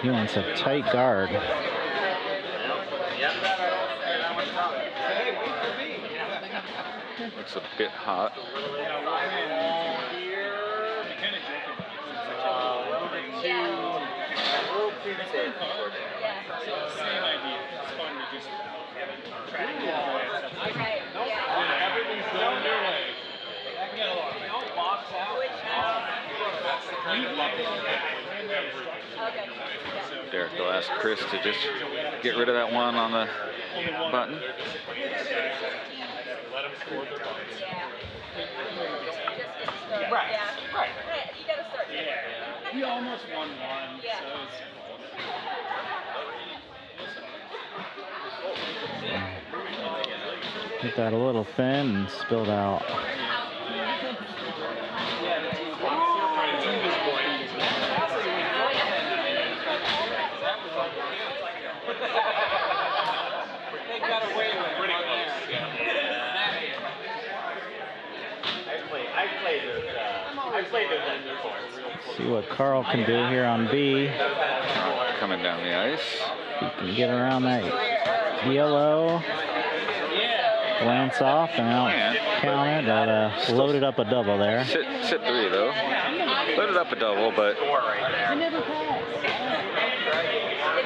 He wants a tight guard. Looks a bit hot. Same idea. It's fun to just try to get everything's going your way. Don't box out. That's the kind of Derek will ask Chris to just get rid of that one on the button. Let them score their buttons. right. You gotta start there. We almost won one, Yeah. so it's Get that a little thin and spilled out. they got away with it right there. I played those ends before. See what Carl can do here on B. Coming down the ice. He can get around that yellow. Glance off and out count it. That loaded up a double there. Sit 3 though. Loaded up a double, but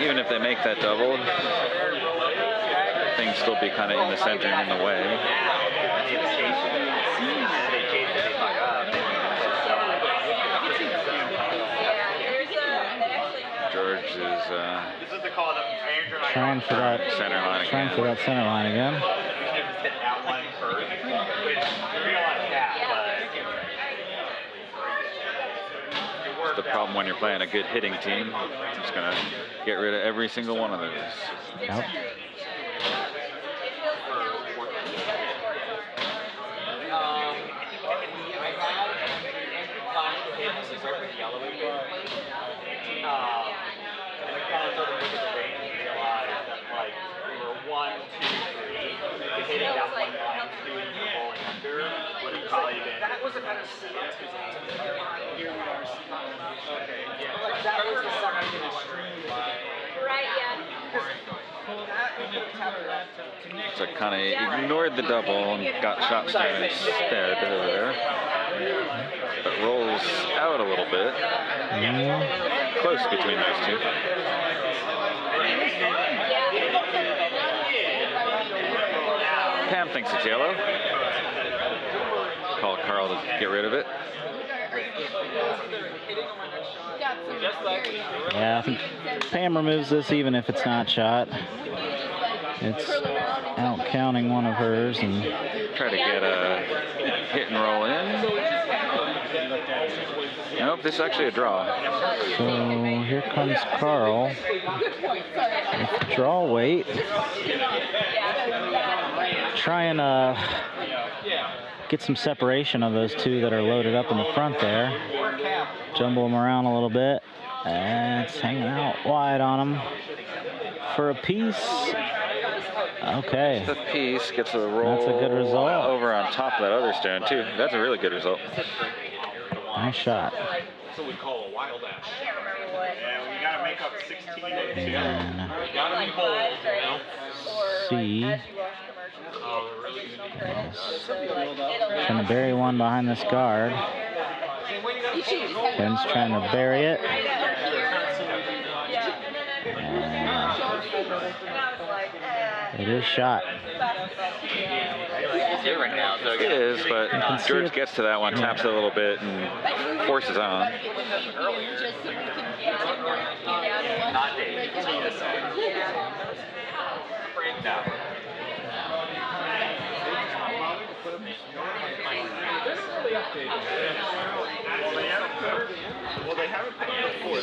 even if they make that double, things still be kind of in the center and in the way. George is Trying for that center line again. center line again. It's the problem when you're playing a good hitting team. Just gonna get rid of every single one of those. Yep. Hitting that one line, doing the bowling under Right, yeah. So kind of ignored the double and got shot down instead there. But rolls out a little bit. Close between those two. Pam thinks it's yellow. Call Carl to get rid of it. Yeah, I think Pam removes this even if it's not shot. It's out counting one of hers and try to get a hit and roll in. Nope, this is actually a draw. So here comes Carl with draw weight. Trying to get some separation of those two that are loaded up in the front there. Jumble them around a little bit. And it's hanging out wide on them for a piece. Okay. The piece gets a roll. That's a good result. Over on top of that other stone too. That's a really good result. Nice shot. So we call a wild ash. Yeah, we gotta make up 16 days. And Gotta be bold, you know? C. Trying to bury one behind this guard. Ben's trying to bury it. And it is shot. It is, but George gets to that one, taps it a little bit, and forces on.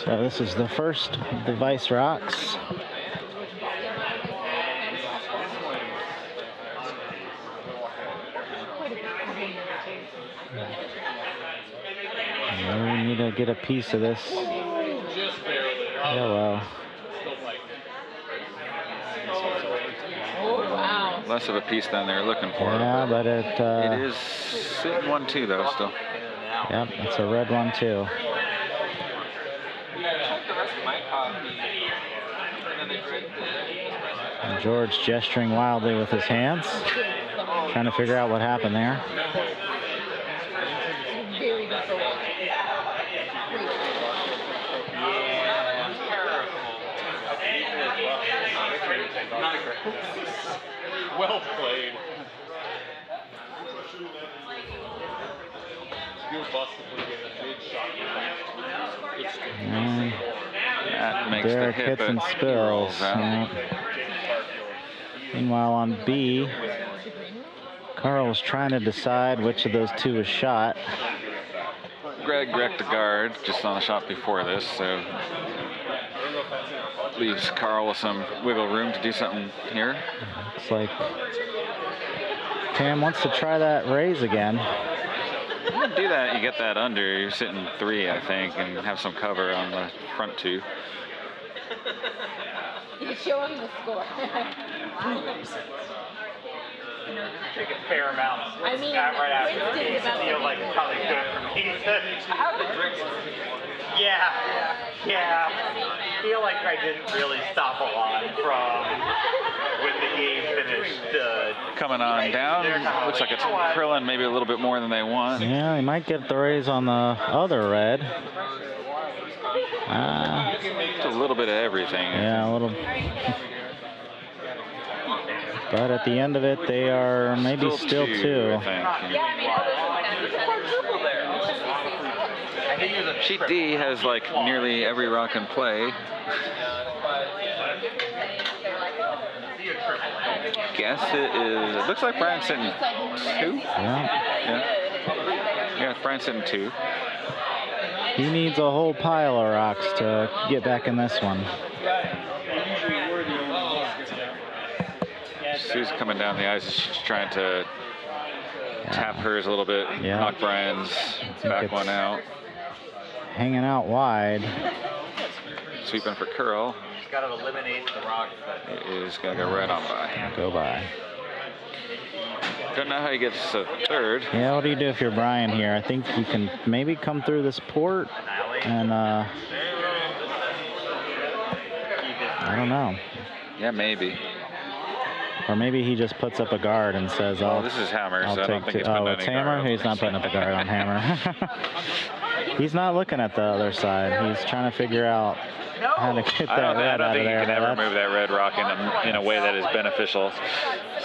So this is the first of the Vice Rocks. We need to get a piece of this yellow. Less of a piece than they're looking for. Yeah, but it is sitting 1-2 though still. Yep, it's a red one too. And George gesturing wildly with his hands, trying to figure out what happened there. Well played. That makes Derek the hit, hits and but spills. rolls out. Meanwhile on B, Carl is trying to decide which of those two is shot. Greg wrecked a guard just on the shot before this, so leaves Carl with some wiggle room to do something here. Looks like Pam wants to try that raise again. You do that, you get that under, you're sitting 3, I think, and have some cover on the front 2. You show him the score. Take a fair amount. I mean, Right after Princeton's about to feel be like there. probably good for me to have a drink. Yeah. I feel like I didn't really stop a lot from when the game finished. Coming on down, looks like it's Krillin maybe a little bit more than they want. Yeah, he might get the raise on the other red. It's a little bit of everything. Yeah, a little. But at the end of it, they are maybe still 2. I think. Sheet D has like nearly every rock in play. Guess it is. It looks like Brian's sitting 2. Yeah, Brian's sitting 2. He needs a whole pile of rocks to get back in this one. Sue's coming down the ice. She's trying to tap hers a little bit, knock Brian's back one out. Hanging out wide. Sweeping for Curl. Just got to eliminate the rock. It is going to go right on by. Go by. Don't know how he gets to third. Yeah, what do you do if you're Brian here? I think you can maybe come through this port and, I don't know. Yeah, maybe. Or maybe he just puts up a guard and says, Well, this is Hammer, I'll so I don't take think two. he's putting Oh, any it's guard Hammer? on He's this not putting up a side. guard on Hammer. He's not looking at the other side. He's trying to figure out how to get I that don't red out of think there. you can ever That's- move that red rock in a way that is beneficial.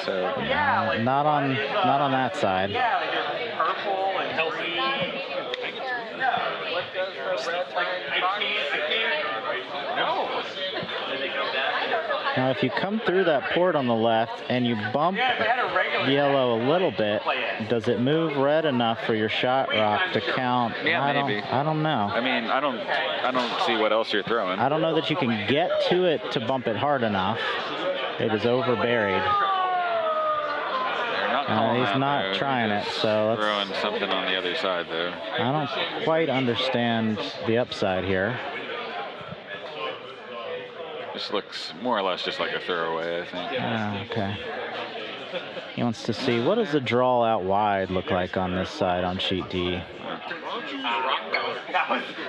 So not on that side. Purple and healthy. Now, if you come through that port on the left and you bump yellow a little bit, does it move red enough for your shot rock to count? Yeah, maybe. I don't know. I mean, I don't see what else you're throwing. I don't know that you can get to it to bump it hard enough. It is overburied. He's not trying it, so throwing something on the other side though. I don't quite understand the upside here. This looks more or less just like a throwaway, I think. Okay. He wants to see, what does the draw out wide look like on this side on sheet D?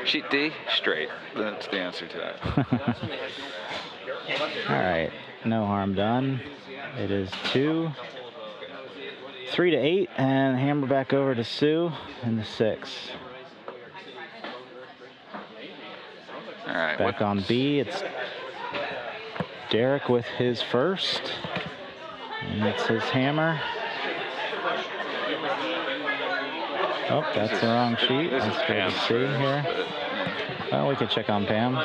Sheet D, straight. That's the answer to that. All right, no harm done. It is 3 to 8, and Hammer back over to Sue in the 6. All right. Back on B, it's Derek with his first, and it's his Hammer. Oh, that's the wrong sheet. This is Let's go to Pam's C first, here. Well, we can check on Pam.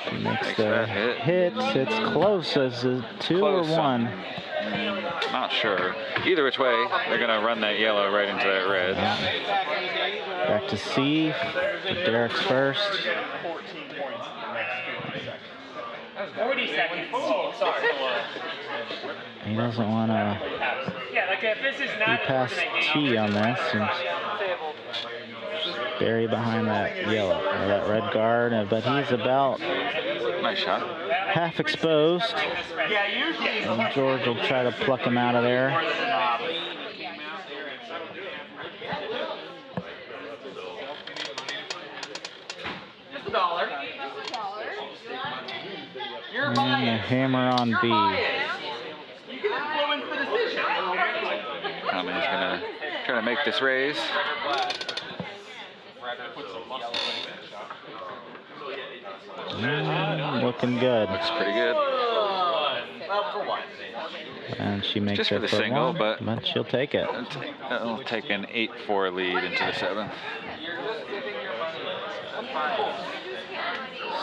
She makes the hit. It's close as a 2 Close, or 1. Not sure. Either which way, they're going to run that yellow right into that red. Back to C. Derek's first. 40 seconds. Oh, sorry. He doesn't want to Yeah, like if this is be not past T on this and bury behind that yellow or that red guard, but he's about Nice shot. half exposed. Yeah, usually. And George will try to pluck him out of there. Just $1. You're And buying. the Hammer on B. You can influence the decision. Connor's going to try to make this raise. Looking good. Looks pretty good. And she makes Just it for the for single, 1, but she'll take it. It'll take an 8-4 lead into the 7th.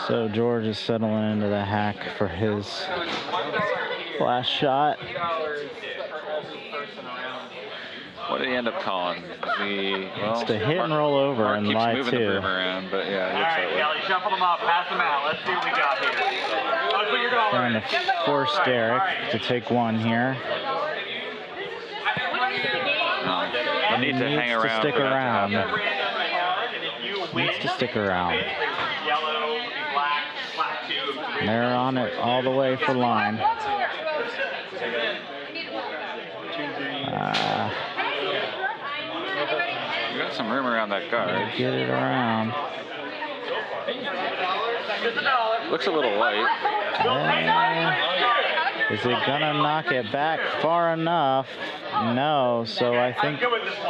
So George is settling into the hack for his last shot. What did he end up calling? It's the hit and roll over Mark and keeps lie moving the 2. broom around, but yeah, it looks that way. Kelly, shuffle them up, pass them out. Let's see what we got here. Let's put your dollar Trying in. to force Derek to take 1 here. I need to hang around. Stick for that to around. happen. Needs to stick around. Yellow, black, black 2. They're on it all the way for line. You got some room around that guard. Get it around. Looks a little light. Is it gonna knock it back far enough? No, so I think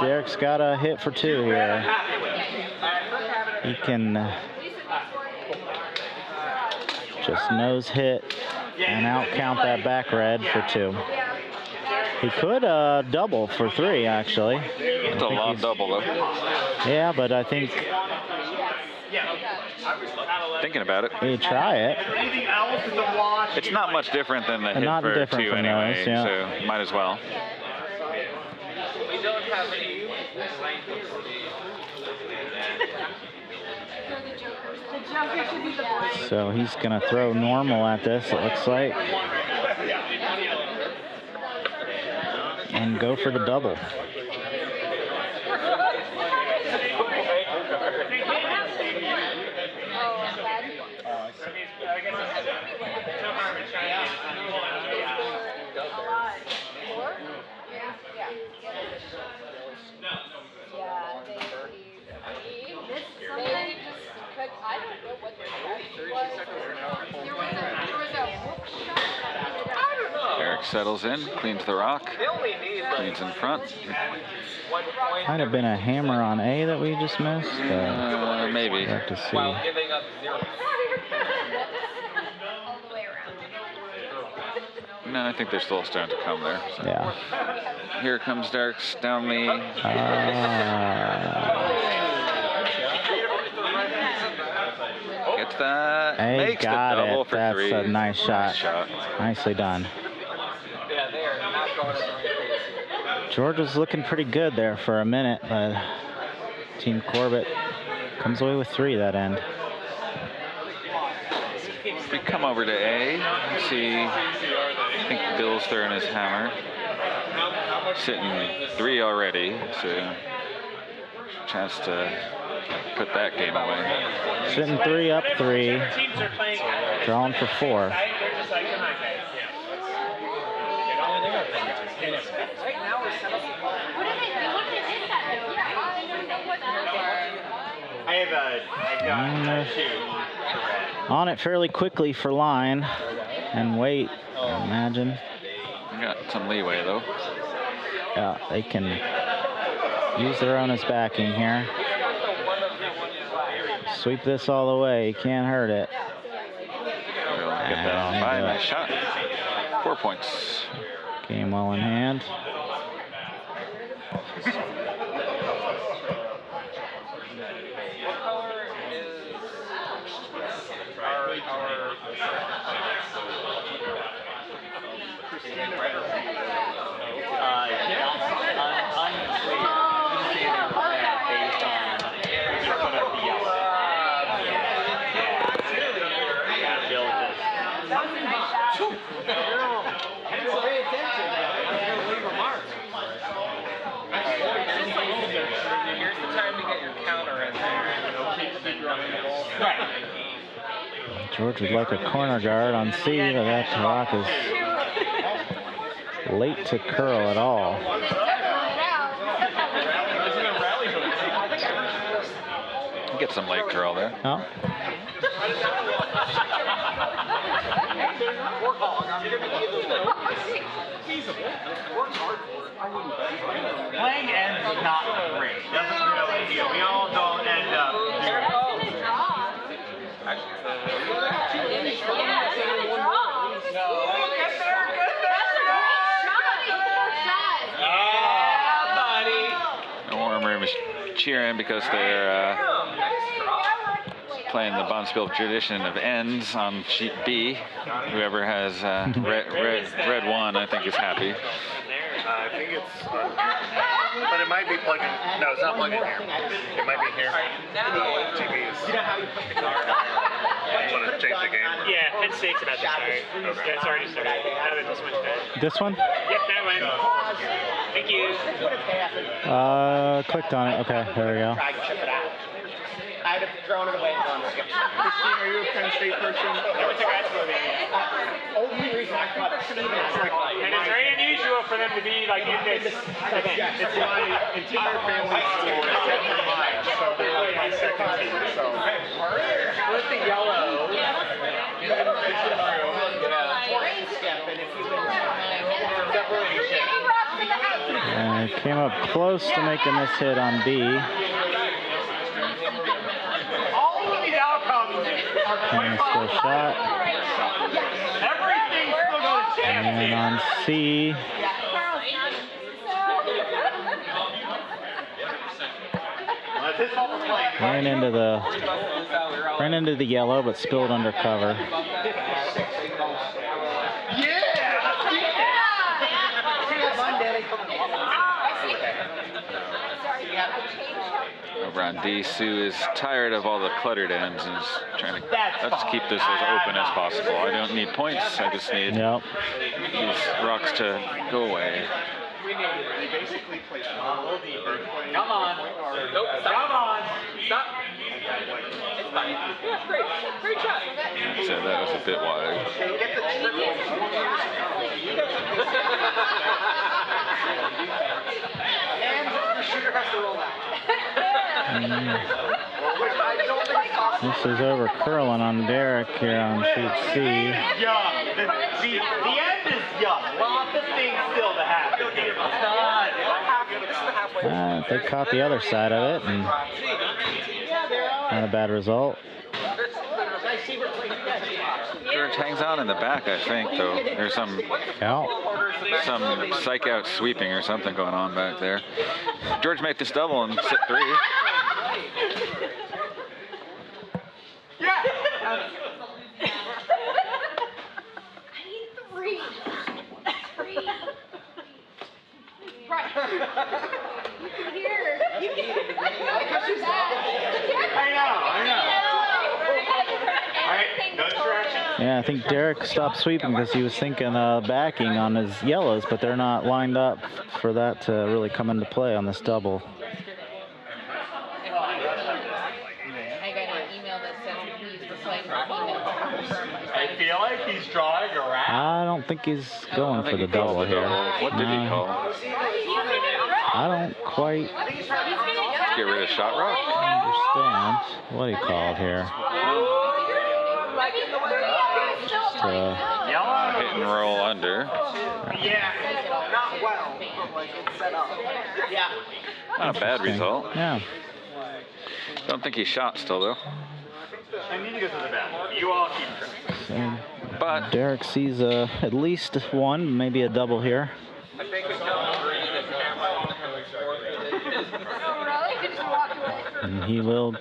Derek's got a hit for 2 here. He can just nose hit and out count that back red for 2. He could double for 3 actually. It's a long double though. Yeah, but I think Thinking about it. you try it. Anything else is a wash. It's not much different than the hit Not for different 2 from anyway, those, yeah. so might as well. We don't have any. So he's gonna throw normal at this, it looks like. And go for the double. Eric settles in, cleans the rock, cleans in front. Might have been a hammer on A that we just missed. Maybe. We'll have to see. No, I think there's still a stone to come there. So. Yeah. Here comes Derrick's down the. Gets that. Hey, Makes got the double it. for That's 3. a nice shot. Nicely done. George was looking pretty good there for a minute, but Team Corbett comes away with 3 that end. We come over to A. See, I think Bill's throwing his hammer. Sitting 3 already, so chance to put that game away. Sitting 3 up 3. Teams are playing. Drawing for 4. They're just like, come on, guys. On it fairly quickly for line and wait, I imagine. We got some leeway though. Yeah, they can use their own as backing here. Sweep this all the way, can't hurt it. We'll get that on by. Nice shot. 4 points. Game well in hand. George would like a corner guard on C, but that rock is late to curl at all. Get some late curl there. Oh. Playing ends is not great. Doesn't really deal. We all don't end up. The warm room is cheering because they're playing the Spiel tradition of ends on sheet B. Whoever has red 1, I think, is happy. I think it's, but it might be plugged in. No, it's not plugged in here. It might be here. TV is. You know how you put the card on? You want to change the game? Yeah, Penn State's about to start. Okay. Yeah, it's already started. Now that this one's done. This one? Yep, that one. Thank you. Clicked on it. Okay, there we go. I'd have thrown it away and gone skip. Christine, are you a Penn State person? I went to grad school there. Only reason I thought Steve is like, And it's very unusual for them to be like in this event. It's my entire family's school except for mine, so they're like my second team. So. Split the yellow. Came up close to making this hit on B. All of these outcomes are And still shot. everything's still going to chance. And on C. Ran into the yellow, but spilled under cover. Over on D, Sue is tired of all the cluttered ends and is trying to let's keep this as open as possible. I don't need points, I just need these rocks to go away. Come on. Nope. Come on. Stop. It's fine. Yeah, great. Great shot. So that was a bit wide. and the shooter has to roll out. Which I don't think is possible. This is over curling on Derek here on sheet C. Young. The end is young. Lots of things still to happen. It's not. They caught the other side of it, and not a bad result. George hangs on in the back, I think, though. There's some psych out sweeping or something going on back there. George made this double and sit 3. I need 3. 3. Right. Here. You can. I know. Yeah, I think Derek stopped sweeping because he was thinking backing on his yellows, but they're not lined up for that to really come into play on this double. I got an email that says he's replying to email. I feel like he's drawing a rat. I don't think he's going for the double here. What did he call? I don't quite Let's get rid of shot rock. understand what he called here. Just hit and roll under. Not well, but like it's set up. Yeah. Not a bad result. Yeah. Don't think he shot still, though. I need to go to the bathroom. You all keep track. So But Derek sees at least one, maybe a double here. Oh, really? Just walk away. And he will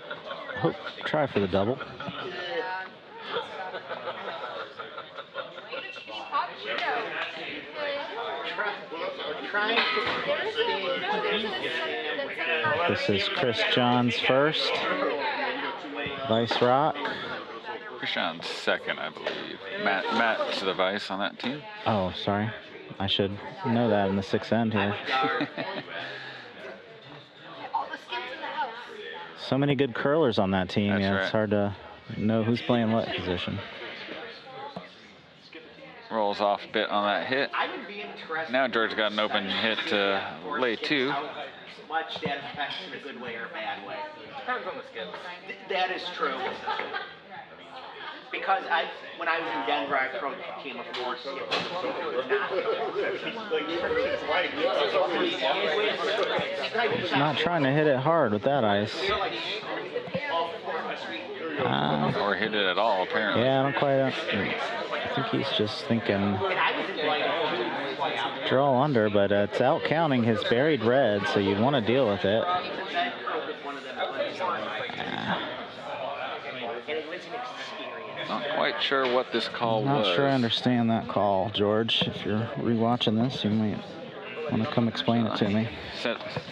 try for the double. This is Chris John's first. Vice Rock. Krishan's second, I believe. Matt's the vice on that team. Oh, sorry. I should know that in the 6th end here. So many good curlers on that team. That's yeah, right. It's hard to know who's playing what position. Rolls off a bit on that hit. I would be interested. Now George got an open hit to lay 2. How much that affects in a good way or a bad way. Depends on the skill. That is true. Because when I was in Denver, I approached a team of 4 He's not trying to hit it hard with that ice. Or hit it at all, apparently. Yeah, I don't quite. I think he's just thinking draw under, but it's out counting his buried red, so you'd want to deal with it. Not quite sure what this call was. Not sure I understand that call, George. If you're rewatching this, you might want to come explain it to me.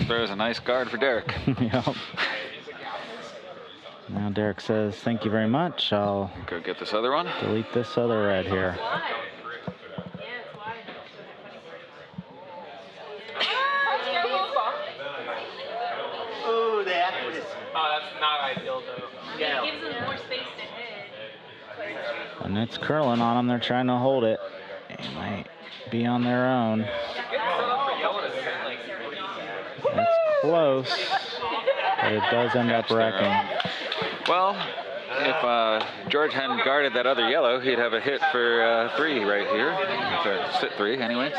Throws a nice guard for Derek. Yep. Now Derek says, thank you very much. I'll go get this other one. Delete this other red here. Oh, that was. Oh, that's not ideal, though. Yeah. It gives them more space to hit. And it's curling on them. They're trying to hold it. They might be on their own. That's close, but it does end up wrecking. Well, if George hadn't guarded that other yellow, he'd have a hit for 3 right here. So sit 3 anyway.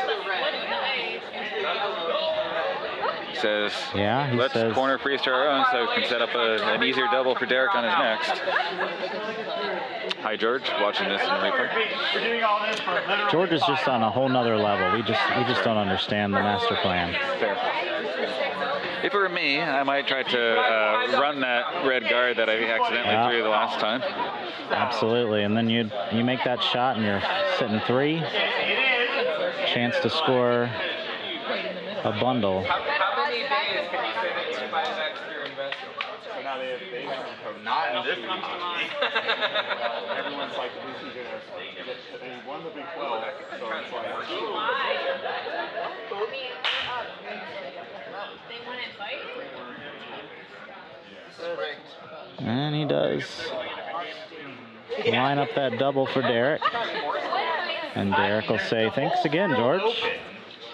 He says, yeah, he let's says, corner freeze to our own so we can set up an easier double for Derek on his next. Hi, George, watching this in replay. George is just on a whole nother level. We just don't understand the master plan. Fair. If it were me, I might try to run that red guard that I accidentally threw the last time. Absolutely, and then you make that shot and you're sitting 3. Chance to score a bundle. How many days can you say that you buy back your investment? So now they not in this Everyone's like, who's he gonna? They won the Big 12, so it's like. They wouldn't fight? And he does line up that double for Derek. And Derek will say, thanks again, George.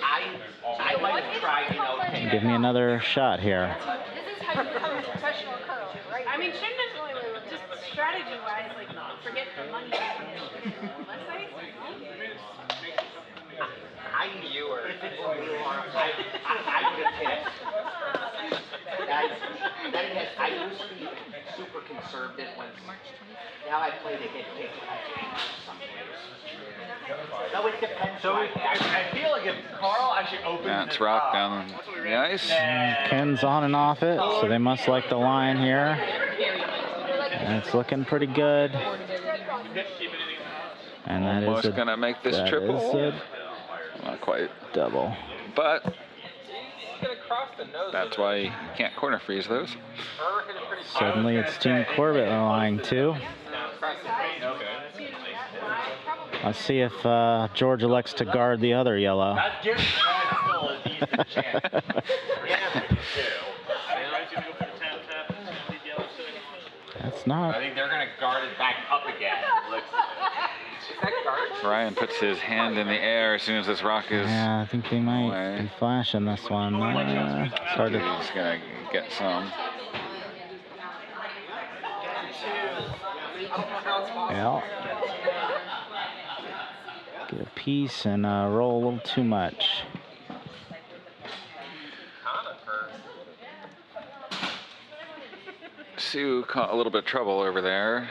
I like to try, Give me another shot here. This is how you become a professional curler, right? I mean, shouldn't it just I knew you were. If it's you are, I would have hit. I used to be super conservative when. Now I play the hit kick when I can some ways. No, it depends. So I feel like if Carl actually opens That's Rock down the ice. Ken's on and off it, so they must like the line here. And it's looking pretty good. And that Almost is gonna make this triple. Not quite. Double. But that's why you can't corner freeze those. Suddenly it's Team Corbett on the line too. Let's see if George elects to guard the other yellow. That gives still a decent chance. That's not. I think they're going to guard it back up again. Ryan puts his hand in the air as soon as this rock is. Yeah, I think they might be flashing this one. It's hard to. He's gonna get some. Yeah. Get a piece and roll a little too much. Sue caught a little bit of trouble over there.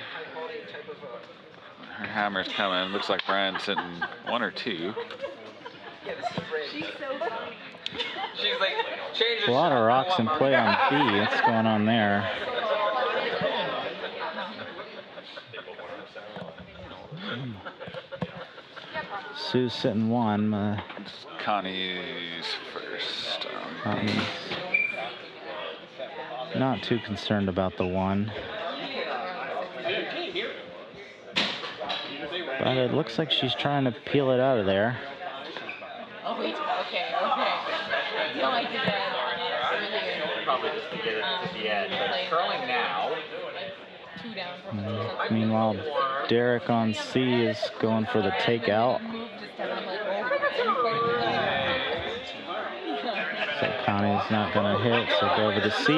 Her hammer's coming. Looks like Brian's sitting 1 or 2. She's so funny. She's like, change A lot of rocks in play on B. What's going on there? Sue's sitting 1. Connie's first. Connie's not too concerned about the 1. But it looks like she's trying to peel it out of there. Oh, wait. Okay. No, I did that earlier. Probably just to get it to the edge. But it's curling now. 2 down from Meanwhile, Derek on C is going for the takeout. So Connie's not going to hit, so go over to C.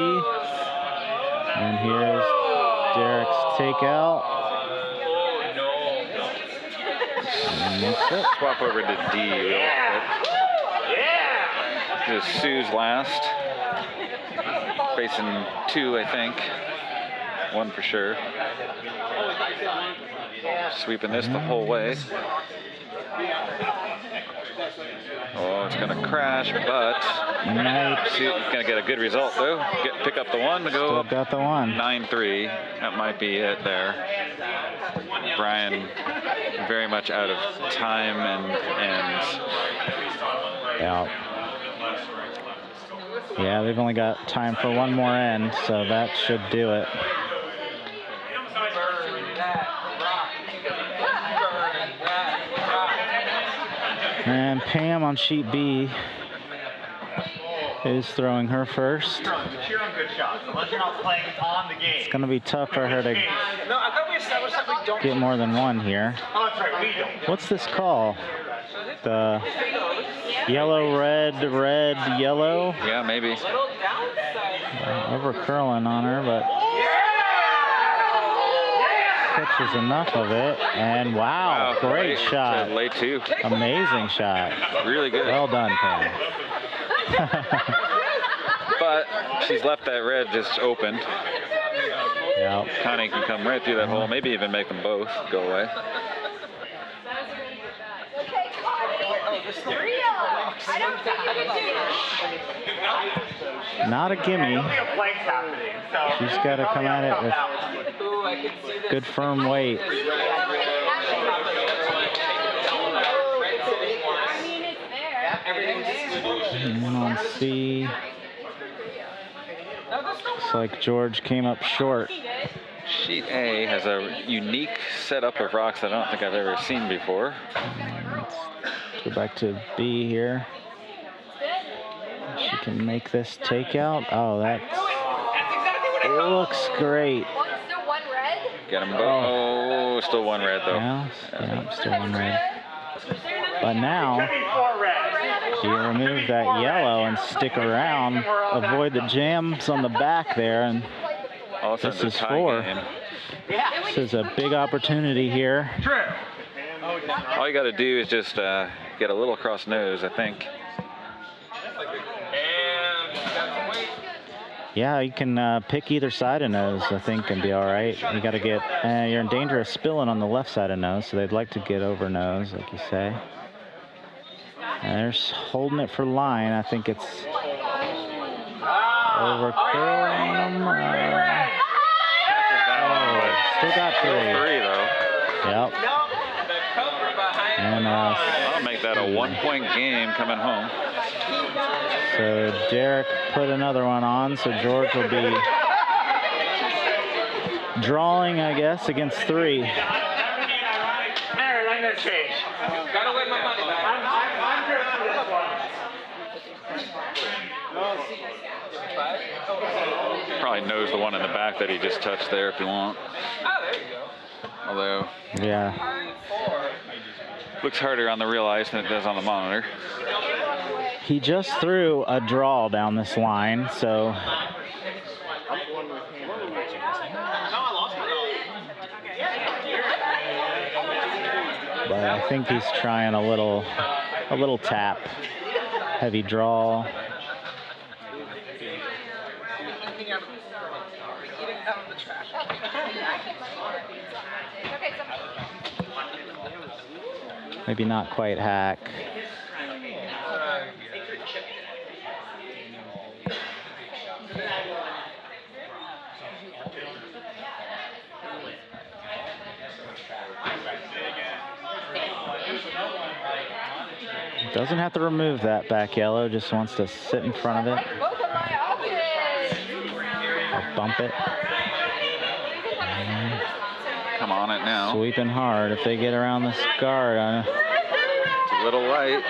And here's Derek's takeout. Swap over to D real quick. This is Sue's last. Facing 2, I think. 1 for sure. Sweeping this the whole way. Oh, it's gonna crash, but Sue's gonna get a good result though. Pick up the 1 to go. Still got the 1. 9-3. That might be it there. Brian very much out of time and yeah, they've only got time for 1 more end, so that should do it. And Pam on sheet B is throwing her first. Cheer on good shots, unless you're not playing on the game. It's going to be tough for her to No, I thought we established that we don't. get more than 1 here. Oh, that's right, we don't. What's this call? The yellow, red, yellow? yeah, maybe. Over curling on her, but catches enough of it. And wow, great shot. Lay 2. Amazing shot. Really good. Well done, Pam. But she's left that red just open. Yeah. Connie can come right through that hole, maybe even make them both go away. Not a gimme. She's got to come at it with good firm weight. And then on C, looks like George came up short. Sheet A has a unique setup of rocks that I don't think I've ever seen before. Let's go back to B here. She can make this takeout. Oh, it looks great. Get them both. Oh, still 1 red though. Yeah, still 1 red. But now, you remove that yellow and stick around, avoid the jams on the back there, and this is 4. This is a big opportunity here. All you got to do is just get a little cross nose, I think. Yeah, you can pick either side of nose, I think, and be all right. You got to get, you're in danger of spilling on the left side of nose, so they'd like to get over nose, like you say. And they're holding it for line. I think it's over curling them. Still got 3. 3 though. Yep. And I'll make that a 1-point game coming home. so Derek put another one on, so George will be drawing, I guess, against 3. Aaron, I'm gonna change. Gotta win my money back. I'm driven for this one. Probably knows the one in the back that he just touched there if you want. Oh, there you go. Although, Yeah. looks harder on the real ice than it does on the monitor. He just threw a draw down this line, so but I think he's trying a little tap. Heavy draw. Maybe not quite hack. Doesn't have to remove that back yellow, just wants to sit in front of it. Or bump it. Come on it now. Sweeping hard. If they get around this guard, It's a little light.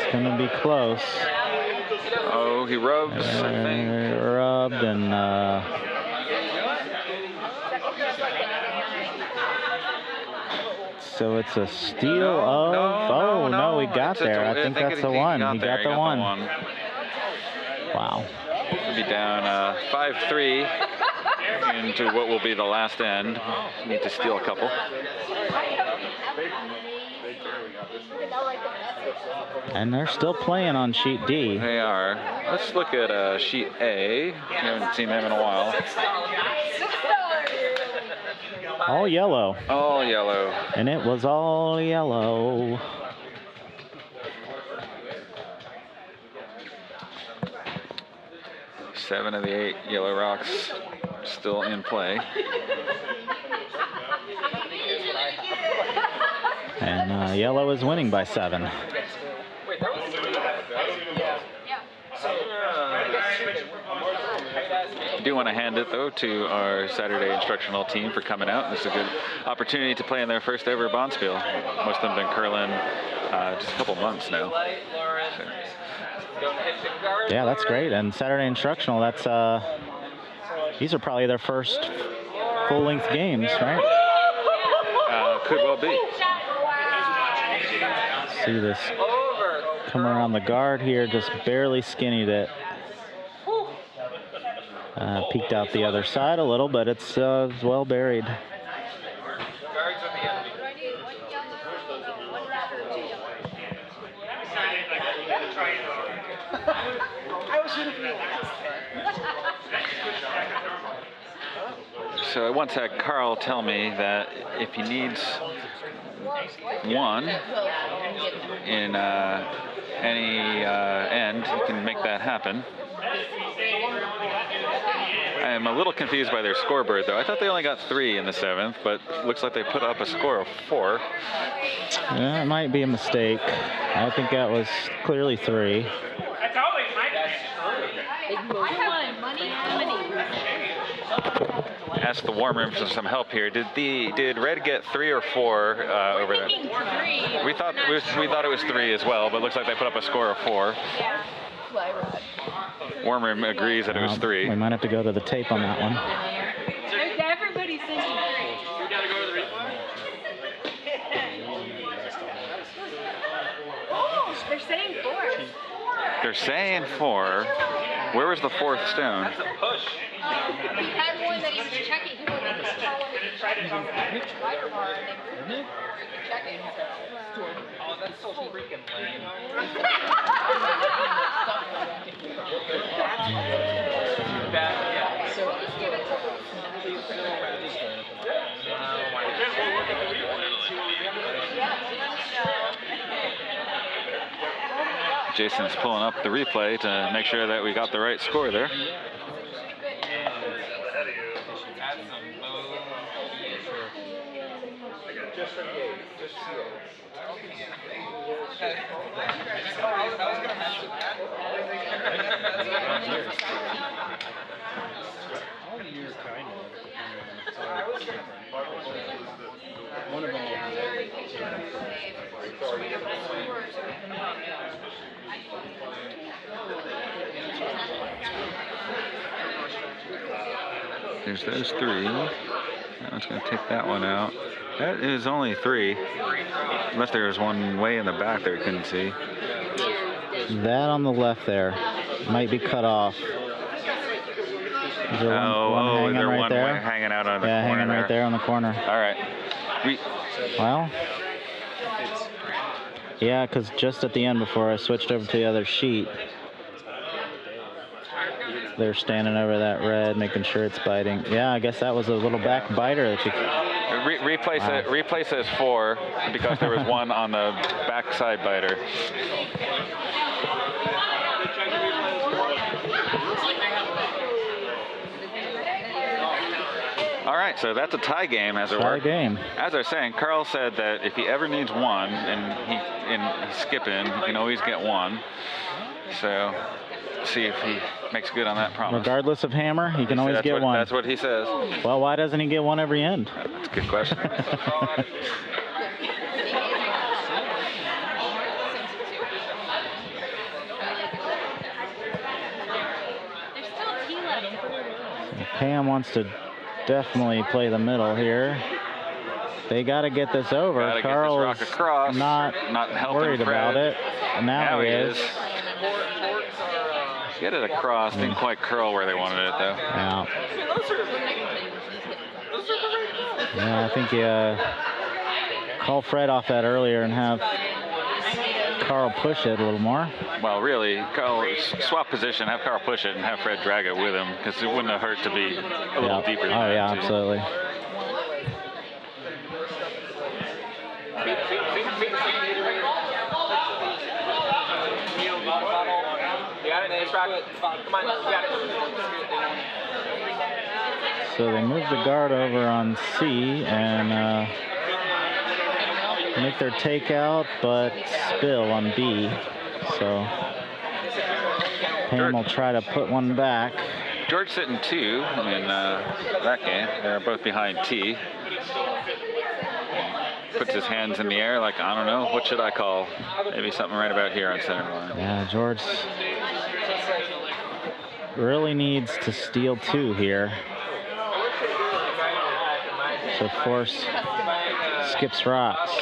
it's going to be close. Oh, he rubs, I think. Rubbed and so it's a steal of. No, we got there. I think that's the one. He got the one. Wow. We'll be down 5-3 into what will be the last end. Need to steal a couple. And they're still playing on sheet D. They are. Let's look at sheet A. We haven't seen them in a while. All yellow. All yellow. And it was all yellow. Seven of the 8 yellow rocks still in play. And yellow is winning by 7. I do want to hand it, though, to our Saturday instructional team for coming out. This is a good opportunity to play in their first ever bond spiel. Most of them have been curling just a couple months now. So. Yeah, that's great. And Saturday instructional, that's these are probably their first full-length games, right? Could well be. See this come around the guard here, just barely skinnied it. Peeked out the other side a little, but it's well buried. So I once had Carl tell me that if he needs one in any end, he can make that happen. I am a little confused by their scoreboard, though. I thought they only got 3 in the 7th, but looks like they put up a score of 4. Yeah, it might be a mistake. I think that was clearly 3. That's always my best. Ask the warm room for some help here. Did Red get 3 or 4 over there? 3. We thought it was 3 as well, but looks like they put up a score of 4. Yeah. Fly rod. Warm room agrees that it was 3. We might have to go to the tape on that one. Everybody's thinking 3. We gotta go to the replay. Oh, they're saying 4. They're saying 4. Where was the fourth stone? He had one that he was checking. He wanted to tell him to check it on the spider bar and then check it. Oh, that's so freaking lame. So just give it to Jason's pulling up the replay to make sure that we got the right score there. One of them. There's those three. That one's going to take that one out. That is only three. Unless there was one way in the back there we couldn't see. That on the left there might be cut off. Is there one hanging there right one there? hanging out on the yeah, corner hanging right there on the corner. All right. Well, yeah, because just at the end before I switched over to the other sheet, they're standing over that red, making sure it's biting. Yeah, I guess that was a little back biter that you. Replace it. Replace it as 4 because there was one on the backside biter. All right, so that's a tie game, as it were. Tie game. As I was saying, Carl said that if he ever needs one and he's skipping, he can always get one. So, see if he makes good on that promise. Regardless of hammer, he can always get one. That's what he says. Well, why doesn't he get one every end? That's a good question. Pam wants to definitely play the middle here. They got to get this over. Carl is not worried about it. Now he is. Get it across. Didn't quite curl where they wanted it, though. Yeah. Yeah, I think you call Fred off that earlier and have Carl push it a little more. Well, really, Carl swap position, have Carl push it, and have Fred drag it with him, because it wouldn't have hurt to be a little deeper than that. Oh, yeah, too. absolutely. So they move the guard over on C and make their takeout, but Spill on B. So Pam will try to put one back. George sitting 2 in that game. They're both behind T. Puts his hands in the air like, I don't know, what should I call? Maybe something right about here on center line. Yeah, George really needs to steal 2 here to force Skip's rocks.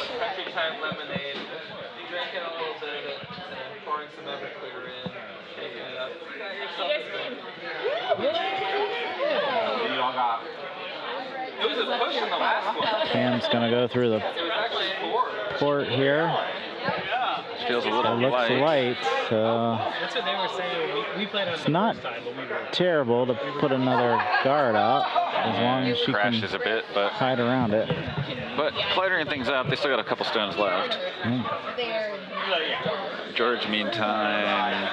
Pam's gonna go through the port here. Feels a little looks light. That's what they were saying. We played on it's not terrible to put another guard up as long as she crashes can a bit, but hide around it. But cluttering things up, they still got a couple stones left. George, meantime,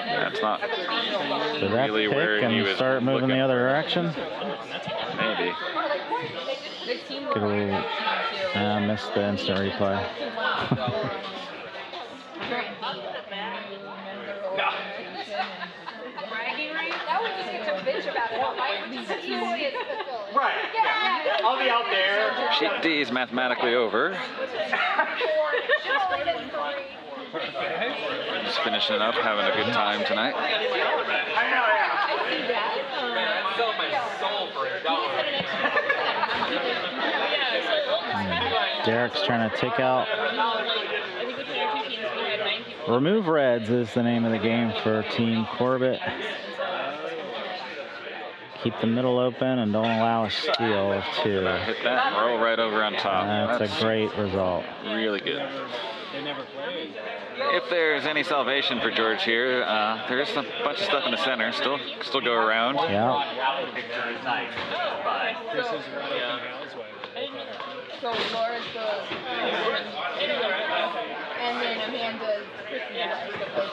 that's not so that's really pick where he and was start moving looking. the other direction. Maybe. Get a little, missed the instant replay. Right. Yeah. I'll be out there. Sheet D is mathematically over. Just finishing up, having a good time tonight. Derek's trying to take out. Remove Reds is the name of the game for Team Corbett. keep the middle open and don't allow a steal of 2. Hit that and roll right over on top. That's a great result. Really good. If there's any salvation for George here, there is a bunch of stuff in the center. Still go around. Yeah. So Laura's the and then Amanda's Chris's.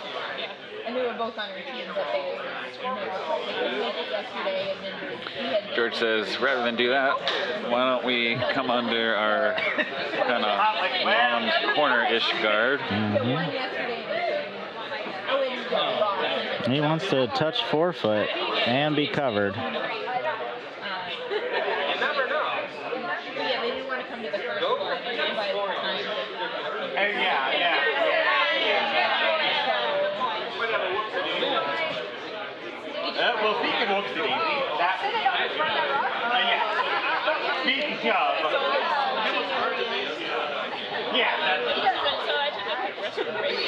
And they were both on her team, but they couldn't make it yesterday. And then we had George says, rather than do that, why don't we come under our kind of long corner-ish guard? He wants to touch forefoot and be covered. Well, speaking of whoopsie daisy, speaking of,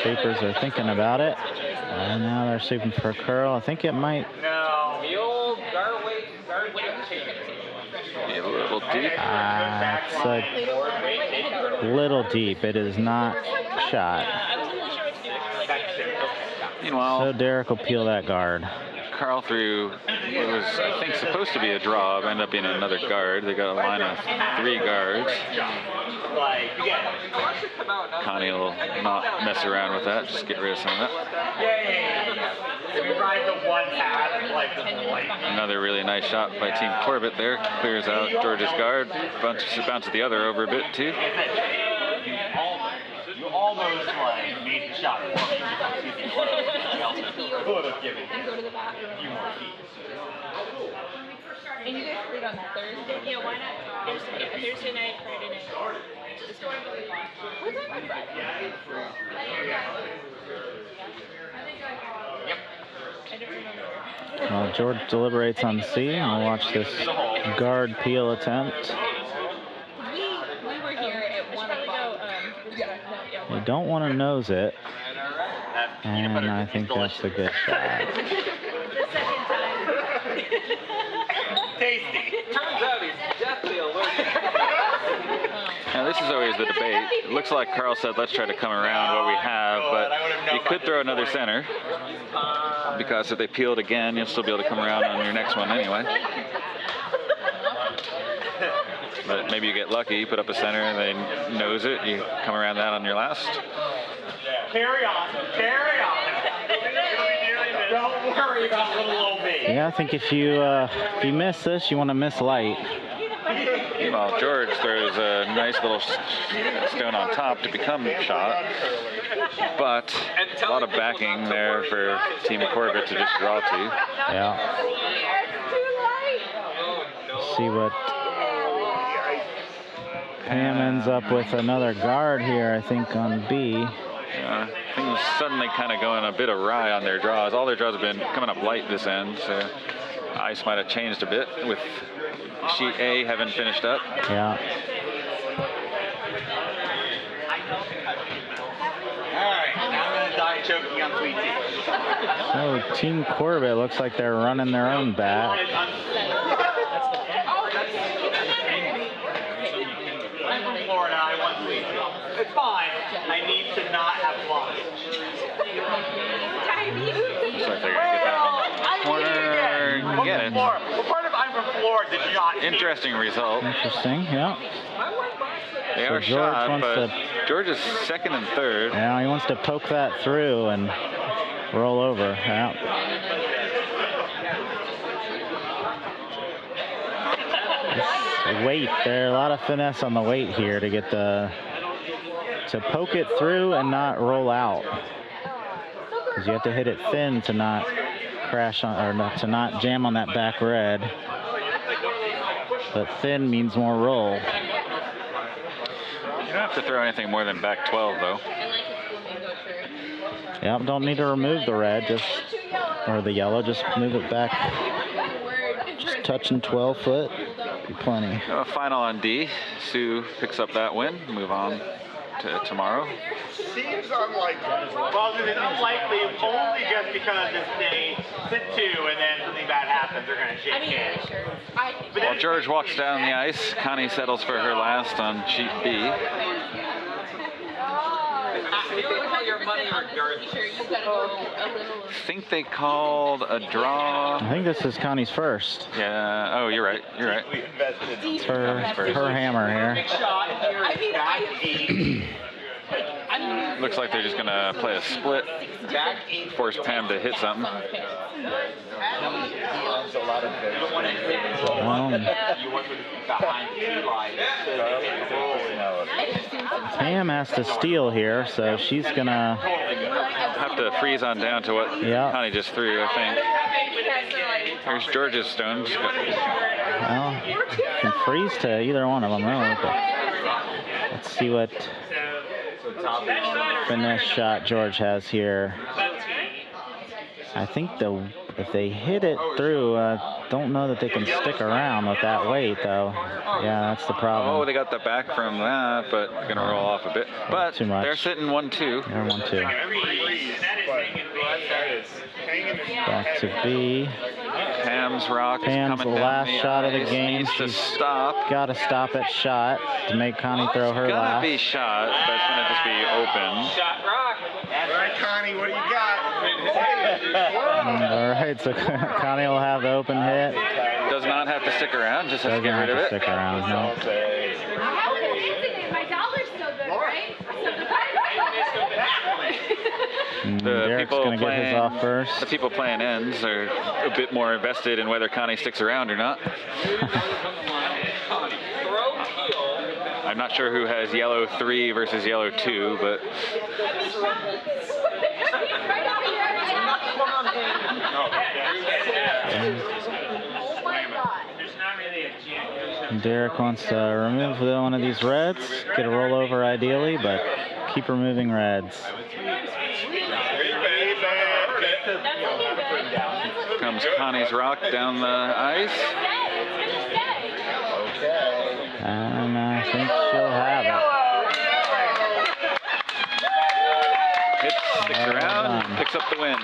Shapers are thinking about it, and now they're sweeping for a curl. I think it might. No. The old guard weight A little deep. It's a little deep. It is not shot. Meanwhile, So Derek will peel that guard. Carl threw what was, I think, supposed to be a draw, but ended up being another guard. They got a line of 3 guards. Connie will not mess around with that, just get rid of some of that. Another really nice shot by Team Corbett there. Clears out George's guard, bounces the other over a bit too. You almost made the shot for me. Could have given a few more feet. And you guys played on Thursday? Yeah, why not? Thursday night, Friday night. What time on Friday? Yep. I don't remember. Well, George deliberates on C, and we'll watch this guard peel attempt. We were here at 1 o'clock. You don't want to nose it, and I think that's a good shot. The second time. Tasty. turns out he's deathly allergic. Now this is always the debate. It looks like Carl said, let's try to come around what we have, but you could throw another center, because if they peel it again, you'll still be able to come around on your next one anyway. But maybe you get lucky, you put up a center, and they nose it, you come around that on your last. Carry on, carry on. Don't worry about little old me. Yeah, I think if you miss this, you want to miss light. Well, George throws a nice little stone on top to become shot, but a lot of backing there for Team Corbett to just draw to. Yeah. Let's see what Pam ends up with another guard here, I think, on B. Things suddenly kind of going a bit awry on their draws. All their draws have been coming up light this end, so ice might have changed a bit with sheet A having finished up. Yeah. Alright, now I'm going to die choking on sweet tea. So Team Corbett looks like they're running their own bat. I'm from Florida, I want sweet tea. It's fine. I need to not have lunch. Looks like they're going to get that one corner. Get it. Well, part of I'm from Florida did not. Interesting result. Interesting, yeah. They So are George shot, wants but to- George is second and third. Yeah, he wants to poke that through and roll over. Yeah. This weight there, a lot of finesse on the weight here to get to poke it through and not roll out. Because you have to hit it thin to not crash on, or not, to not jam on that back red. But thin means more roll. You don't have to throw anything more than back 12, though. Yep, don't need to remove the red, just, or the yellow, just move it back. Just touching 12 foot, be plenty. Final on D. Sue picks up that win. Move on tomorrow. Seems unlikely. Well, it's unlikely only just because if they sit 2 and then something bad happens, they're going to shake hands. While George walks down the ice, Connie settles for her last on sheet B. I think they called a draw. I think this is Connie's first. Yeah. Oh, you're right. You're right. It's her hammer here. Looks like they're just gonna play a split. Force Pam to hit something. Pam has to steal here, so she's gonna have to freeze on down to what Connie just threw, I think. Here's George's stone. Well, can freeze to either one of them, really. But let's see what finesse shot George has here. I think if they hit it through, don't know that they can stick around with that weight, though. Yeah, that's the problem. Oh, they got the back from that, but gonna roll off a bit. But too much. They're sitting 1-2. They're 1-2. Back to B. Pam's rock is Pam's coming the down last shot of the game. Needs to stop. Got to stop at shot to make Connie throw her It's gonna last. be shot, but it's gonna just be open. Shot rock. All right, Connie, what do you got? All right, so Connie will have the open hit. Does not have to stick around, just has to Doesn't get have rid of to it. stick around, no. My dollar's still good, right? Derek's gonna get his off first. The people playing ends are a bit more invested in whether Connie sticks around or not. I'm not sure who has yellow 3 versus yellow 2, but Derek wants to remove one of these reds, get a rollover ideally, but keep removing reds. comes Connie's rock down the ice. And I think she'll have it. Hits, sticks around, picks up the win.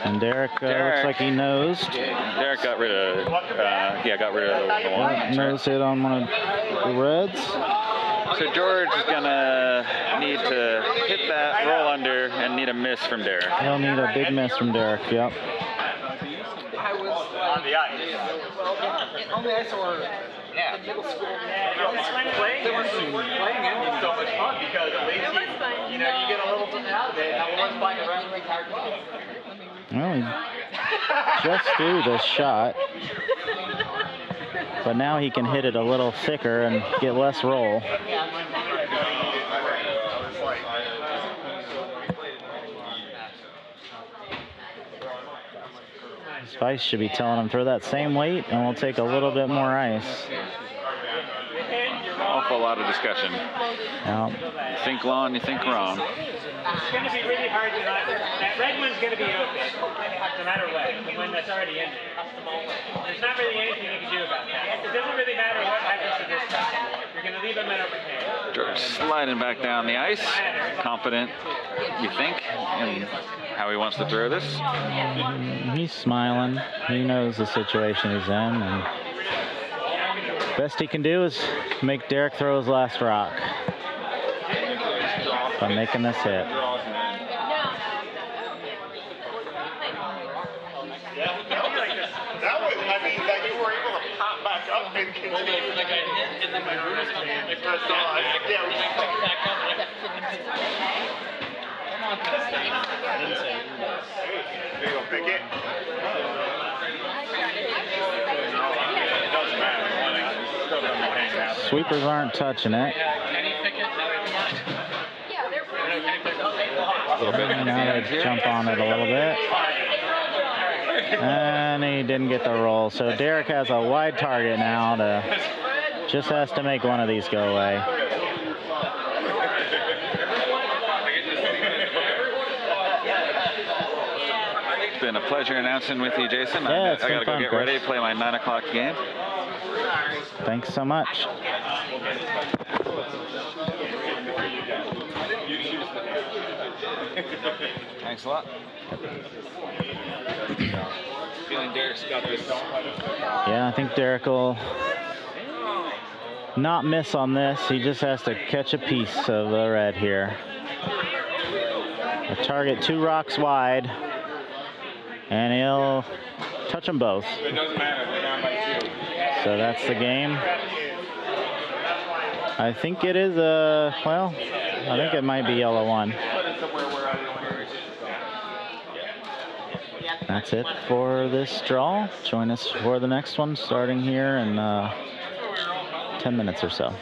And Derek looks like he nosed. Derek got rid of, got rid of the one. Nose hit on one of the reds. So George is gonna need to hit that, roll under, and need a miss from Derek. He'll need a big miss from Derek, yep. On the ice. On the ice or Yeah. Playing it was so much fun because at least you get a little something out of it. And everyone's playing around the entire game. Well, he just threw the shot. But now he can hit it a little thicker and get less roll. Spice should be telling him throw that same weight and we'll take a little bit more ice. Awful lot of discussion. Yep. You think long, you think wrong. It's going to be really hard to not. That red one's going to be open, no matter what. The one that's already in there. There's not really anything you can do about that. It doesn't really matter what happens to this guy. You're going to leave him at open hand. George sliding back down the ice, confident, you think, in how he wants to throw this. He's smiling. He knows the situation he's in, and best he can do is make Derek throw his last rock by making this hit. That was, I mean, that you were able to pop back up and continue. Like I hit and then my room is going to be back up. There you go, pick it. Sweepers aren't touching it. Now they jump on it a little bit. And he didn't get the roll. So Derek has a wide target now just has to make one of these go away. It's been a pleasure announcing with you, Jason. Yeah, I gotta go get ready to play my 9 o'clock game. Thanks so much. Thanks a lot. Feeling Derek's got this. Yeah, I think Derek will not miss on this. He just has to catch a piece of the red here. The target 2 rocks wide, and he'll touch them both. It doesn't matter. We're down by 2. So that's the game. I think it is a, well, I think it might be yellow 1. That's it for this draw. Join us for the next one starting here in 10 minutes or so.